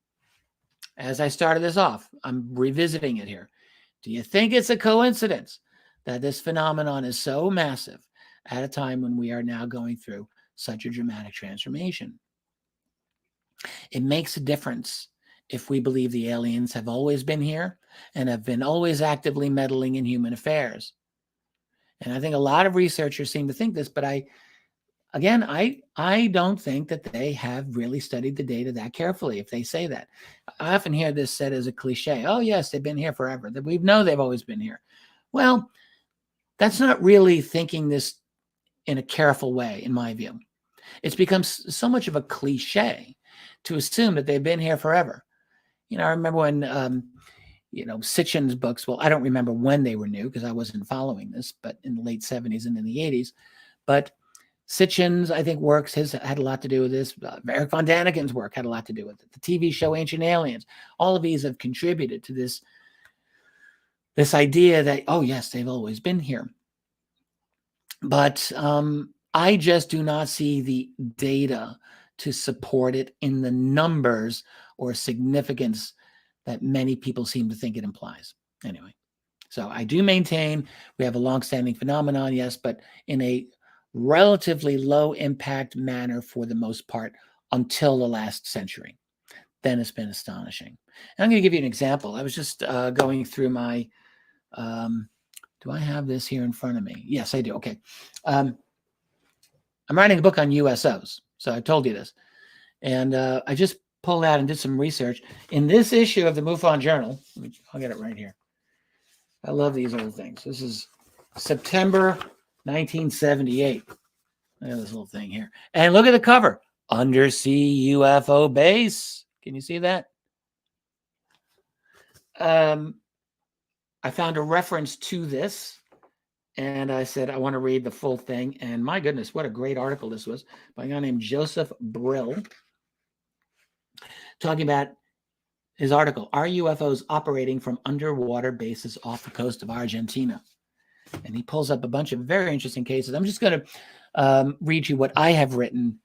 As I started this off, I'm revisiting it here. Do you think it's a coincidence that this phenomenon is so massive at a time when we are now going through such a dramatic transformation? It makes a difference if we believe the aliens have always been here and have been always actively meddling in human affairs. And I think a lot of researchers seem to think this, but I don't think that they have really studied the data that carefully if they say that. I often hear this said as a cliche. Oh, yes, they've been here forever. That we know they've always been here. Well, that's not really thinking this in a careful way, in my view. It's become so much of a cliche to assume that they've been here forever. I remember when, Sitchin's books, well, I don't remember when they were new because I wasn't following this, but in the late 70s and in the 80s. But Sitchin's, I think, works had a lot to do with this. Eric von Daniken's work had a lot to do with it. The TV show Ancient Aliens, all of these have contributed to this idea that, oh, yes, they've always been here. But I just do not see the data to support it in the numbers or significance that many people seem to think it implies. Anyway, so I do maintain we have a longstanding phenomenon, yes, but in a relatively low impact manner for the most part until the last century. Then it's been astonishing. And I'm going to give you an example. I was just going through my, do I have this here in front of me? Yes, I do. Okay. I'm writing a book on USOs. So I told you this. And I just pulled out and did some research. In this issue of the MUFON Journal, I'll get it right here. I love these old things. This is September 1978. Look at this little thing here. And look at the cover. Undersea UFO base. Can you see that? I found a reference to this. And I said, I want to read the full thing. And my goodness, what a great article this was by a guy named Joseph Brill, talking about his article, Are UFOs Operating from Underwater Bases Off the Coast of Argentina? And he pulls up a bunch of very interesting cases. I'm just going to read you what I have written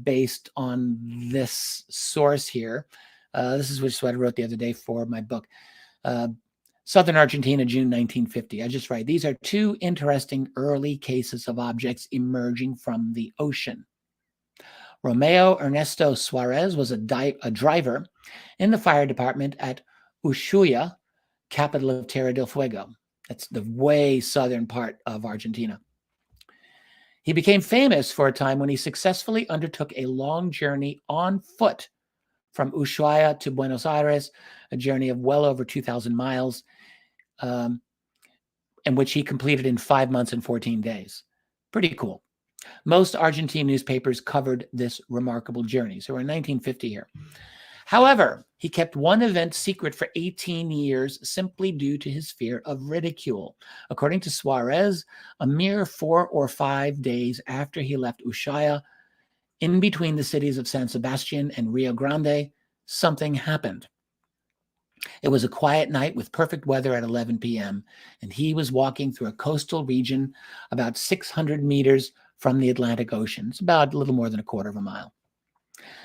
based on this source here. This is what I wrote the other day for my book. Southern Argentina, June 1950. I just write, these are two interesting early cases of objects emerging from the ocean. Romeo Ernesto Suarez was a driver in the fire department at Ushuaia, capital of Tierra del Fuego. That's the way southern part of Argentina. He became famous for a time when he successfully undertook a long journey on foot from Ushuaia to Buenos Aires, a journey of well over 2,000 miles, and which he completed in 5 months and 14 days. Pretty cool. Most Argentine newspapers covered this remarkable journey. So we're in 1950 here. However, he kept one event secret for 18 years simply due to his fear of ridicule. According to Suarez, a mere 4 or 5 days after he left Ushuaia, in between the cities of San Sebastian and Rio Grande, something happened. It was a quiet night with perfect weather at 11 p.m., and he was walking through a coastal region about 600 meters from the Atlantic Ocean. It's about a little more than a quarter of a mile.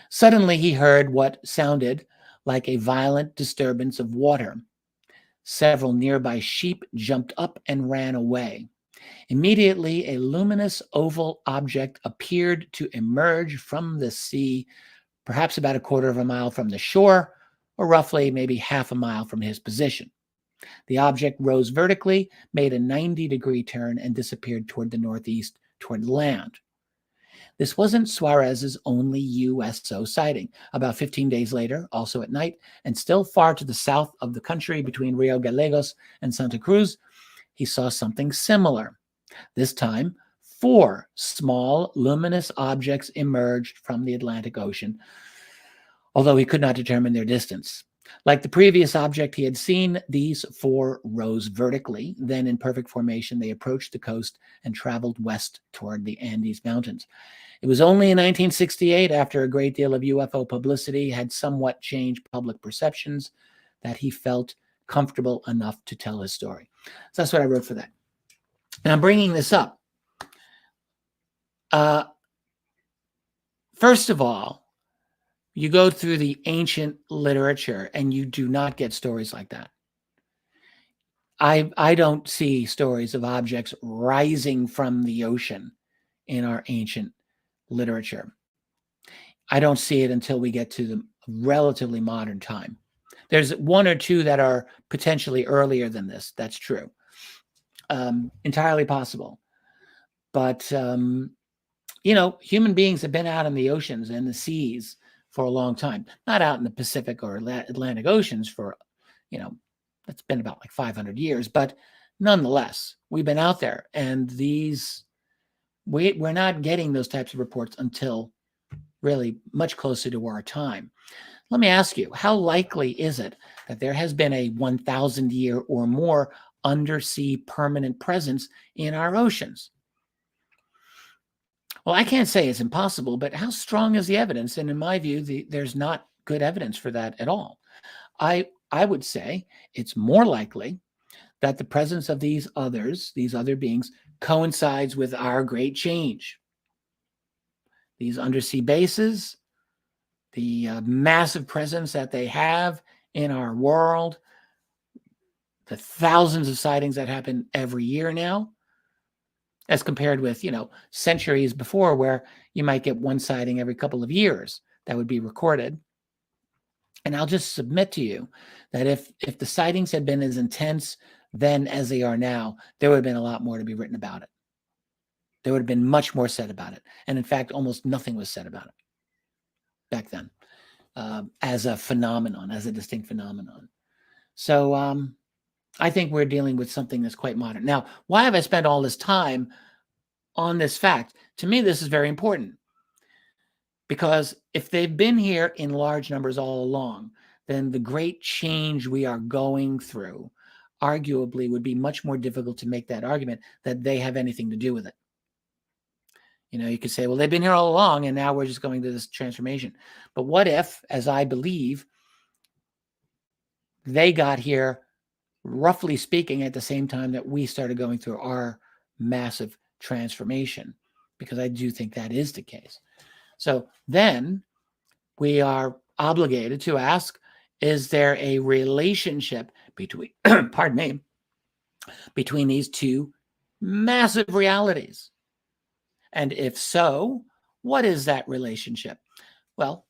Suddenly, he heard what sounded like a violent disturbance of water. Several nearby sheep jumped up and ran away. Immediately, a luminous oval object appeared to emerge from the sea, perhaps about a quarter of a mile from the shore, or roughly maybe half a mile from his position. The object rose vertically, made a 90-degree turn, and disappeared toward the northeast, toward land. This wasn't Suarez's only USO sighting. About 15 days later, also at night, and still far to the south of the country between Rio Gallegos and Santa Cruz, he saw something similar. This time, 4 small luminous objects emerged from the Atlantic Ocean, although he could not determine their distance. Like the previous object he had seen, these 4 rose vertically. Then, in perfect formation, they approached the coast and traveled west toward the Andes Mountains. It was only in 1968, after a great deal of UFO publicity had somewhat changed public perceptions, that he felt comfortable enough to tell his story. So that's what I wrote for that. Now, I'm bringing this up. First of all, you go through the ancient literature and you do not get stories like that. I don't see stories of objects rising from the ocean in our ancient literature. I don't see it until we get to the relatively modern time. There's 1 or 2 that are potentially earlier than this. That's true. Entirely possible. But, human beings have been out in the oceans and the seas for a long time. Not out in the Pacific or Atlantic Oceans for, that's been about like 500 years. But nonetheless, we've been out there. And we're not getting those types of reports until really much closer to our time. Let me ask you, how likely is it that there has been a 1,000-year or more undersea permanent presence in our oceans? Well, I can't say it's impossible, but how strong is the evidence? And in my view, there's not good evidence for that at all. I would say it's more likely that the presence of these other beings, coincides with our great change. These undersea bases, the massive presence that they have in our world, the thousands of sightings that happen every year now, as compared with, centuries before, where you might get 1 sighting every couple of years that would be recorded. And I'll just submit to you that if the sightings had been as intense then as they are now, there would have been a lot more to be written about it. There would have been much more said about it. And in fact, almost nothing was said about it back then, as a phenomenon, as a distinct phenomenon. So I think we're dealing with something that's quite modern. Now, why have I spent all this time on this fact? To me, this is very important, because if they've been here in large numbers all along, then the great change we are going through arguably would be much more difficult to make that argument that they have anything to do with it. You could say, well, they've been here all along and now we're just going through this transformation. But what if, as I believe, they got here, roughly speaking, at the same time that we started going through our massive transformation? Because I do think that is the case. So then we are obligated to ask, is there a relationship between, between these 2 massive realities? And if so, what is that relationship? Well,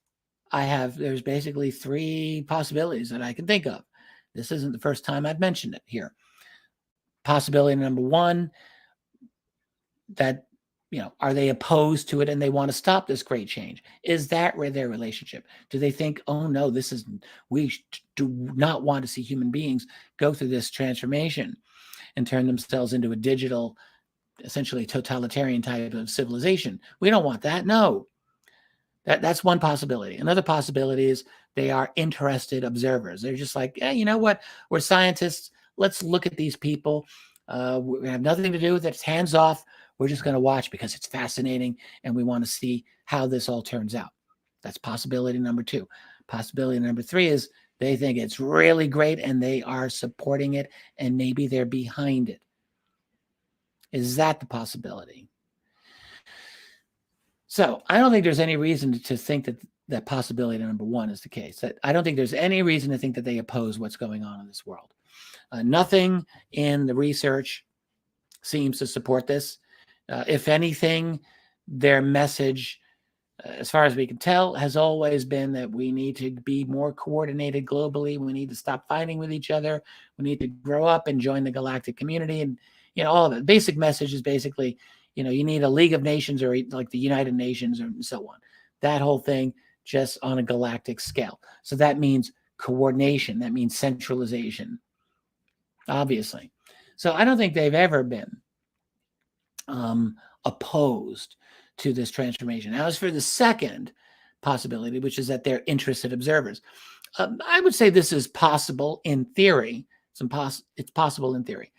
there's basically 3 possibilities that I can think of. This isn't the first time I've mentioned it here. Possibility number 1, that, are they opposed to it and they want to stop this great change? Is that their relationship? Do they think, oh no, we do not want to see human beings go through this transformation and turn themselves into a digital, essentially totalitarian type of civilization? We don't want that. No. That's one possibility. Another possibility is they are interested observers. They're just like, yeah, you know what? We're scientists. Let's look at these people. We have nothing to do with it. It's hands off. We're just going to watch because it's fascinating and we want to see how this all turns out. That's possibility number two. Possibility number three is they think it's really great and they are supporting it and maybe they're behind it. Is that the possibility? So I don't think there's any reason to think that possibility number one is the case. I don't think there's any reason to think that they oppose what's going on in this world. Nothing in the research seems to support this. If anything, their message, as far as we can tell, has always been that we need to be more coordinated globally. We need to stop fighting with each other. We need to grow up and join the galactic community. And, all of it. Basic message is basically, you need a League of Nations or like the United Nations or so on. That whole thing just on a galactic scale. So that means coordination. That means centralization, obviously. So I don't think they've ever been opposed to this transformation. Now, as for the second possibility, which is that they're interested observers, I would say this is possible in theory. It's possible in theory.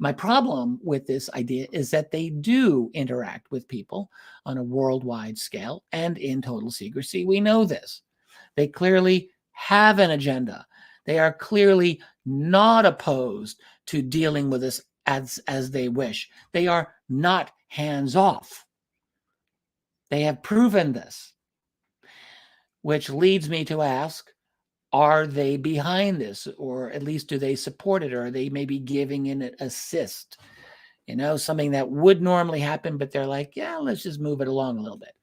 My problem with this idea is that they do interact with people on a worldwide scale and in total secrecy. We know this. They clearly have an agenda. They are clearly not opposed to dealing with us as they wish. They are not hands off. They have proven this, which leads me to ask, are they behind this, or at least do they support it, or are they maybe giving an assist? Something that would normally happen, but they're like, yeah, let's just move it along a little bit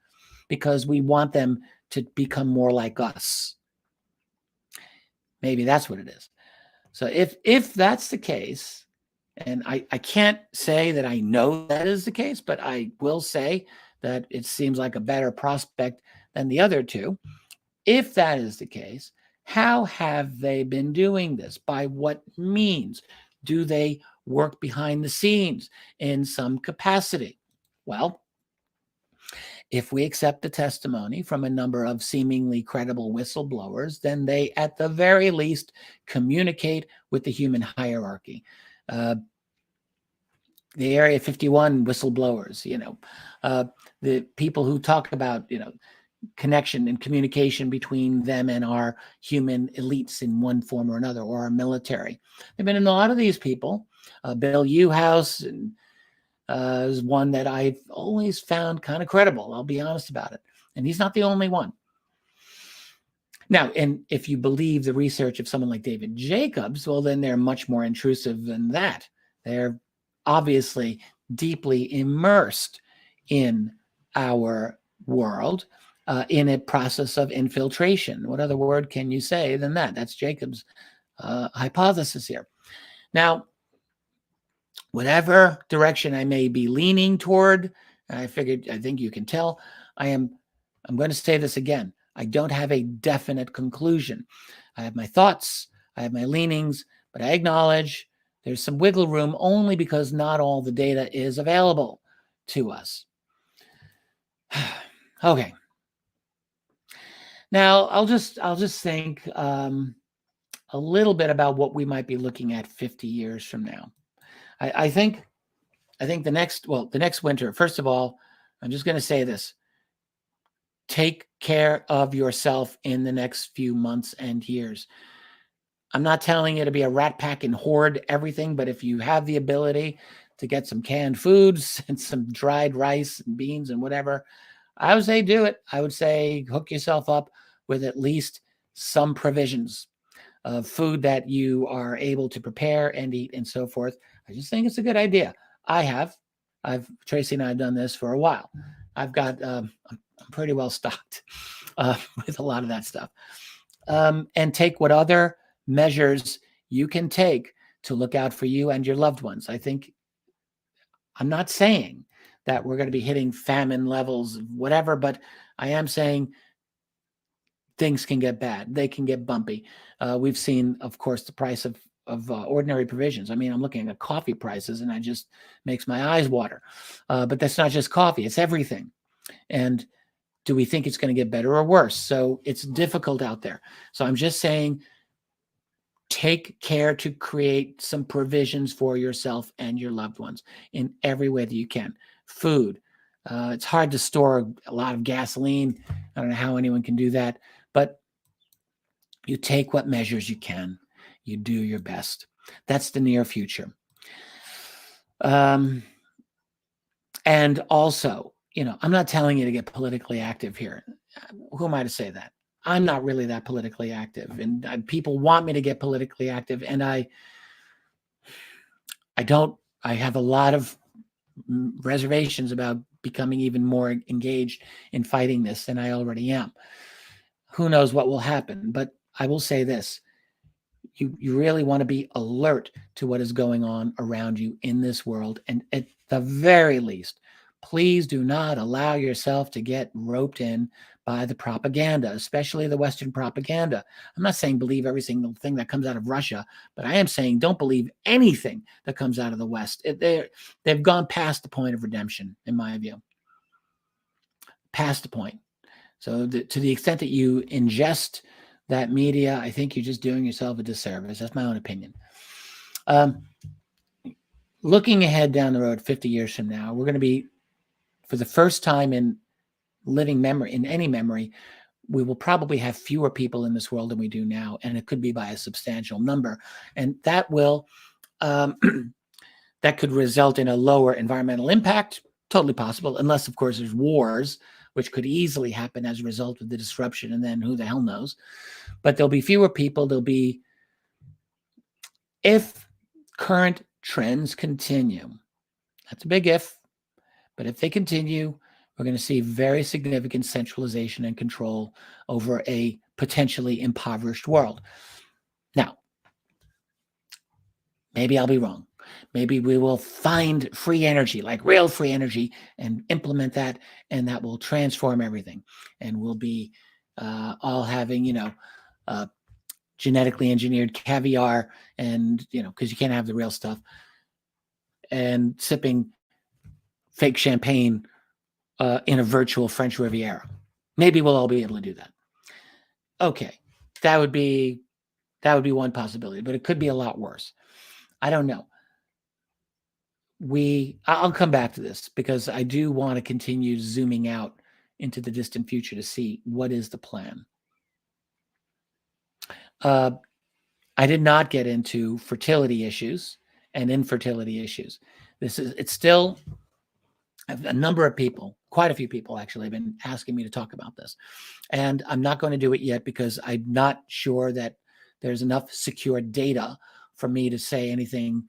because we want them to become more like us. Maybe that's what it is. So if that's the case, and I can't say that I know that is the case, but I will say that it seems like a better prospect than the other two. If that is the case, how have they been doing this? By what means? Do they work behind the scenes in some capacity? Well, if we accept the testimony from a number of seemingly credible whistleblowers, then they, at the very least, communicate with the human hierarchy. The Area 51 whistleblowers, the people who talk about, connection and communication between them and our human elites in one form or another, or our military. There've been a lot of these people. Bill Uhouse is one that I've always found kind of credible. I'll be honest about it. And he's not the only one. Now, and if you believe the research of someone like David Jacobs, well, then they're much more intrusive than that. They're obviously deeply immersed in our world. In a process of infiltration. What other word can you say than that? That's Jacobs' hypothesis here. Now, whatever direction I may be leaning toward, I think you can tell, I'm going to say this again. I don't have a definite conclusion. I have my thoughts, I have my leanings, but I acknowledge there's some wiggle room only because not all the data is available to us. Okay. Now, I'll just think a little bit about what we might be looking at 50 years from now. I think the next winter, first of all, I'm just going to say this. Take care of yourself in the next few months and years. I'm not telling you to be a rat pack and hoard everything, but if you have the ability to get some canned foods and some dried rice and beans and whatever, I would say do it. I would say hook yourself up with at least some provisions of food that you are able to prepare and eat and so forth. I just think it's a good idea. Tracy and I have done this for a while. I've got, I'm pretty well stocked with a lot of that stuff. And take what other measures you can take to look out for you and your loved ones. I'm not saying that we're going to be hitting famine levels, whatever, but I am saying things can get bad. They can get bumpy. We've seen, of course, the price of ordinary provisions. I mean, I'm looking at coffee prices and it just makes my eyes water. But that's not just coffee. It's everything. And Do we think it's going to get better or worse? So it's difficult out there. So I'm just saying, take care to create some provisions for yourself and your loved ones in every way that you can. Food. It's hard to store a lot of gasoline. I don't know how anyone can do that, but you take what measures you can. You do your best. That's the near future. And also, I'm not telling you to get politically active here. Who am I to say that? I'm not really that politically active, and people want me to get politically active, and I don't. I have a lot of reservations about becoming even more engaged in fighting this than I already am. Who knows what will happen? But I will say this: you really want to be alert to what is going on around you in this world, and at the very least, please do not allow yourself to get roped in by the propaganda, especially the Western propaganda. I'm not saying believe every single thing that comes out of Russia, but I am saying don't believe anything that comes out of the West. They've gone past the point of redemption, in my view. Past the point. So to the extent that you ingest that media, I think you're just doing yourself a disservice. That's my own opinion. Looking ahead down the road 50 years from now, we're going to be, for the first time in living memory, in any memory, we will probably have fewer people in this world than we do now, and it could be by a substantial number. And that will, that could result in a lower environmental impact, totally possible, unless, of course, there's wars, which could easily happen as a result of the disruption, and then who the hell knows. But there'll be fewer people. There'll be, if current trends continue, that's a big if, but if they continue, we're going to see very significant centralization and control over a potentially impoverished world. Now, maybe I'll be wrong. Maybe we will find free energy, like real free energy, and implement that, and that will transform everything. And we'll be all having, genetically engineered caviar, and, because you can't have the real stuff, and sipping fake champagne in a virtual French Riviera. Maybe we'll all be able to do that. Okay, that would be one possibility, but it could be a lot worse. I don't know. I'll come back to this because I do want to continue zooming out into the distant future to see what is the plan. I did not get into fertility issues and infertility issues. It's still a number of people, quite a few people actually, have been asking me to talk about this. And I'm not going to do it yet because I'm not sure that there's enough secure data for me to say anything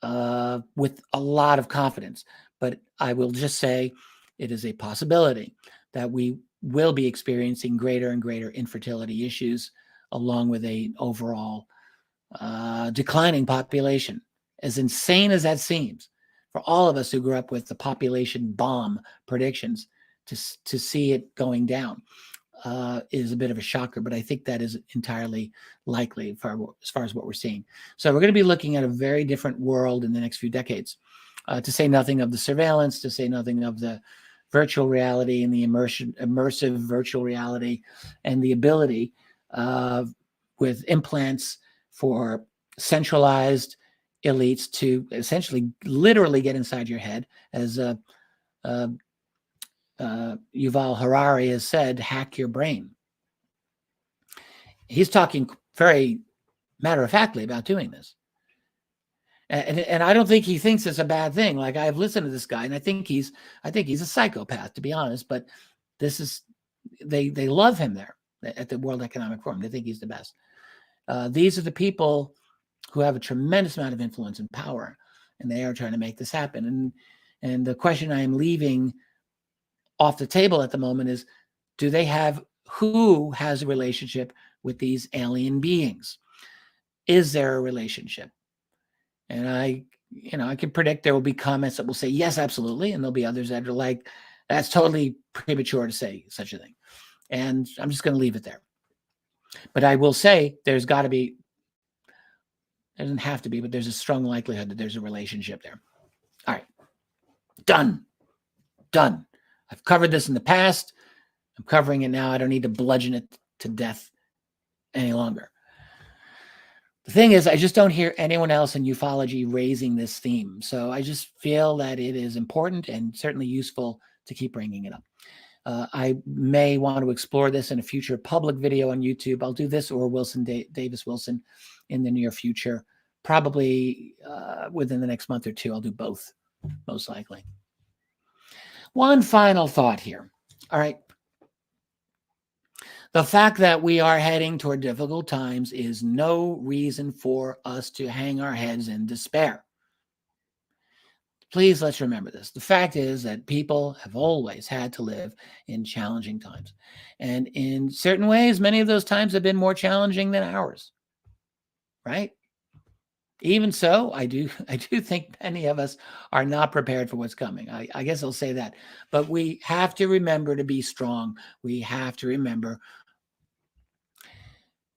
with a lot of confidence. But I will just say it is a possibility that we will be experiencing greater and greater infertility issues, along with a overall declining population. As insane as that seems, for all of us who grew up with the population bomb predictions, to see it going down is a bit of a shocker, but I think that is entirely likely as far as what we're seeing. So we're going to be looking at a very different world in the next few decades, to say nothing of the surveillance, to say nothing of the virtual reality and the immersive virtual reality, and the ability with implants for centralized elites to essentially literally get inside your head, as Yuval Harari has said, hack your brain. He's talking very matter-of-factly about doing this. And I don't think he thinks it's a bad thing. Like, I've listened to this guy, and I think he's a psychopath, to be honest, but this is, they love him there at the World Economic Forum. They think he's the best. These are the people who have a tremendous amount of influence and power, and they are trying to make this happen. And the question I am leaving off the table at the moment is, who has a relationship with these alien beings? Is there a relationship? And I can predict there will be comments that will say, yes, absolutely. And there'll be others that are like, that's totally premature to say such a thing. And I'm just going to leave it there. But I will say there's got to be, there doesn't have to be, but there's a strong likelihood that there's a relationship there. All right. Done. I've covered this in the past. I'm covering it now. I don't need to bludgeon it to death any longer. The thing is, I just don't hear anyone else in ufology raising this theme. So I just feel that it is important and certainly useful to keep bringing it up. I may want to explore this in a future public video on YouTube. I'll do this or Davis Wilson in the near future. Probably within the next month or two, I'll do both, most likely. One final thought here. All right. The fact that we are heading toward difficult times is no reason for us to hang our heads in despair. Please let's remember this. The fact is that people have always had to live in challenging times. And in certain ways, many of those times have been more challenging than ours. Right? Even so, I do think many of us are not prepared for what's coming. I guess I'll say that. But we have to remember to be strong. We have to remember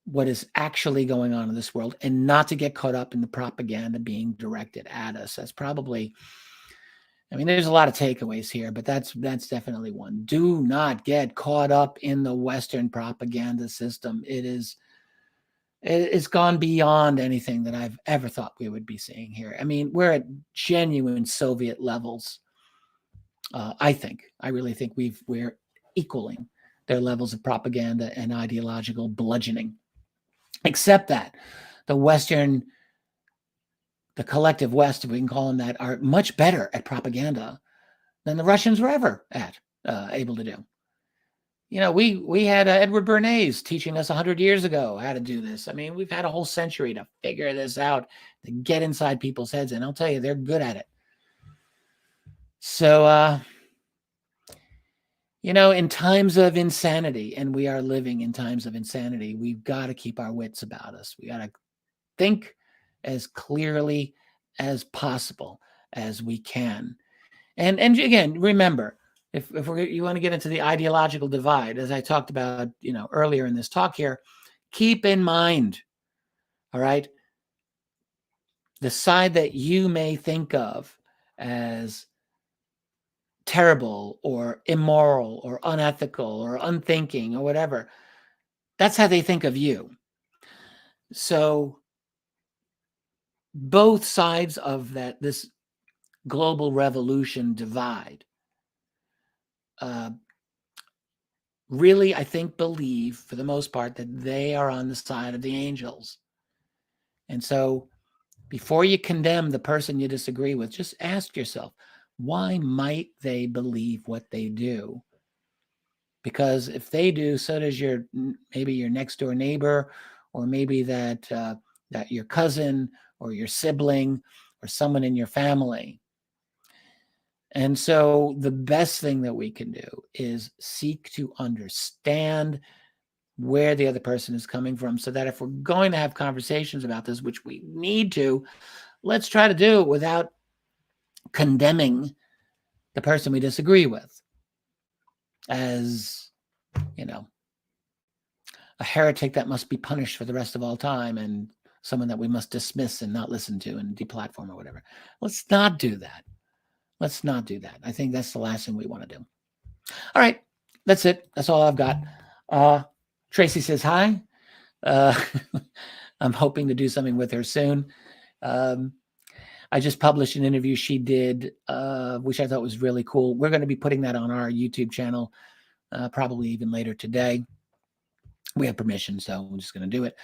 what is actually going on in this world and not to get caught up in the propaganda being directed at us. That's probably, I mean, there's a lot of takeaways here, but that's definitely one. Do not get caught up in the Western propaganda system. It's gone beyond anything that I've ever thought we would be seeing here. I mean, we're at genuine Soviet levels. I really think we're equaling their levels of propaganda and ideological bludgeoning. Except that the collective West, if we can call them that, are much better at propaganda than the Russians were ever able to do. You know, we had Edward Bernays teaching us 100 years ago how to do this. I mean, we've had a whole century to figure this out, to get inside people's heads, and I'll tell you, they're good at it. So, you know, in times of insanity, and we are living in times of insanity, we've got to keep our wits about us. We got to think as clearly as possible as we can. And again, remember, if you want to get into the ideological divide, as I talked about, you know, earlier in this talk here, keep in mind, all right, the side that you may think of as terrible or immoral or unethical or unthinking or whatever, that's how they think of you. So both sides of this global revolution divide really, I think, believe for the most part that they are on the side of the angels. And so before you condemn the person you disagree with, just ask yourself, why might they believe what they do? Because if they do, so does maybe your next door neighbor, or maybe that your cousin or your sibling or someone in your family. And so the best thing that we can do is seek to understand where the other person is coming from, so that if we're going to have conversations about this, which we need to, let's try to do it without condemning the person we disagree with as, you know, a heretic that must be punished for the rest of all time and someone that we must dismiss and not listen to and deplatform or whatever. Let's not do that. Let's not do that. I think that's the last thing we want to do. All right. That's it. That's all I've got. Tracy says hi. I'm hoping to do something with her soon. I just published an interview she did, which I thought was really cool. We're going to be putting that on our YouTube channel, probably even later today. We have permission, so I'm just going to do it.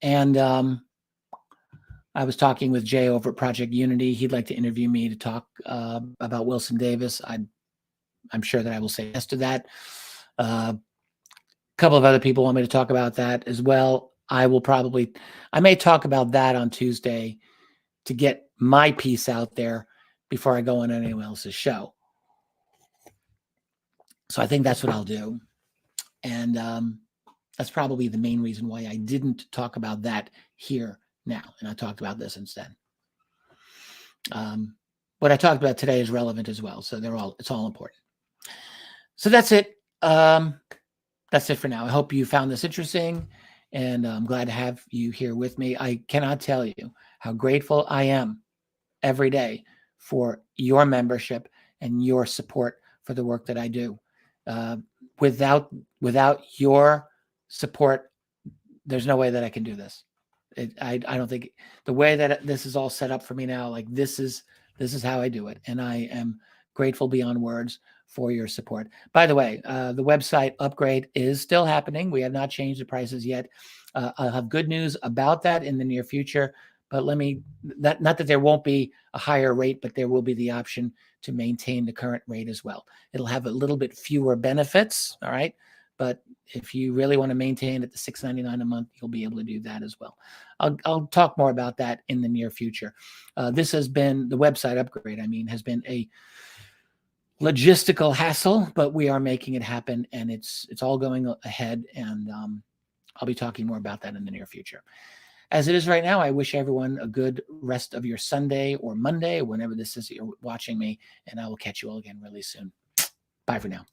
And I was talking with Jay over at Project Unity. He'd like to interview me to talk about Wilson Davis. I'm sure that I will say yes to that. A couple of other people want me to talk about that as well. I may talk about that on Tuesday to get my piece out there before I go on anyone else's show. So I think that's what I'll do. And that's probably the main reason why I didn't talk about that here now. And I talked about this instead. What I talked about today is relevant as well. So it's all important. So that's it. That's it for now. I hope you found this interesting, and I'm glad to have you here with me. I cannot tell you how grateful I am every day for your membership and your support for the work that I do. without your support, there's no way that I can do this. I don't think the way that this is all set up for me now, like this is how I do it. And I am grateful beyond words for your support. By the way, the website upgrade is still happening. We have not changed the prices yet. I'll have good news about that in the near future, but not that there won't be a higher rate, but there will be the option to maintain the current rate as well. It'll have a little bit fewer benefits. All right. But if you really want to maintain at the $6.99 a month, you'll be able to do that as well. I'll talk more about that in the near future. This has been the website upgrade. I mean, has been a logistical hassle, but we are making it happen, and it's all going ahead. And I'll be talking more about that in the near future. As it is right now, I wish everyone a good rest of your Sunday or Monday, whenever this is that you're watching me, and I will catch you all again really soon. Bye for now.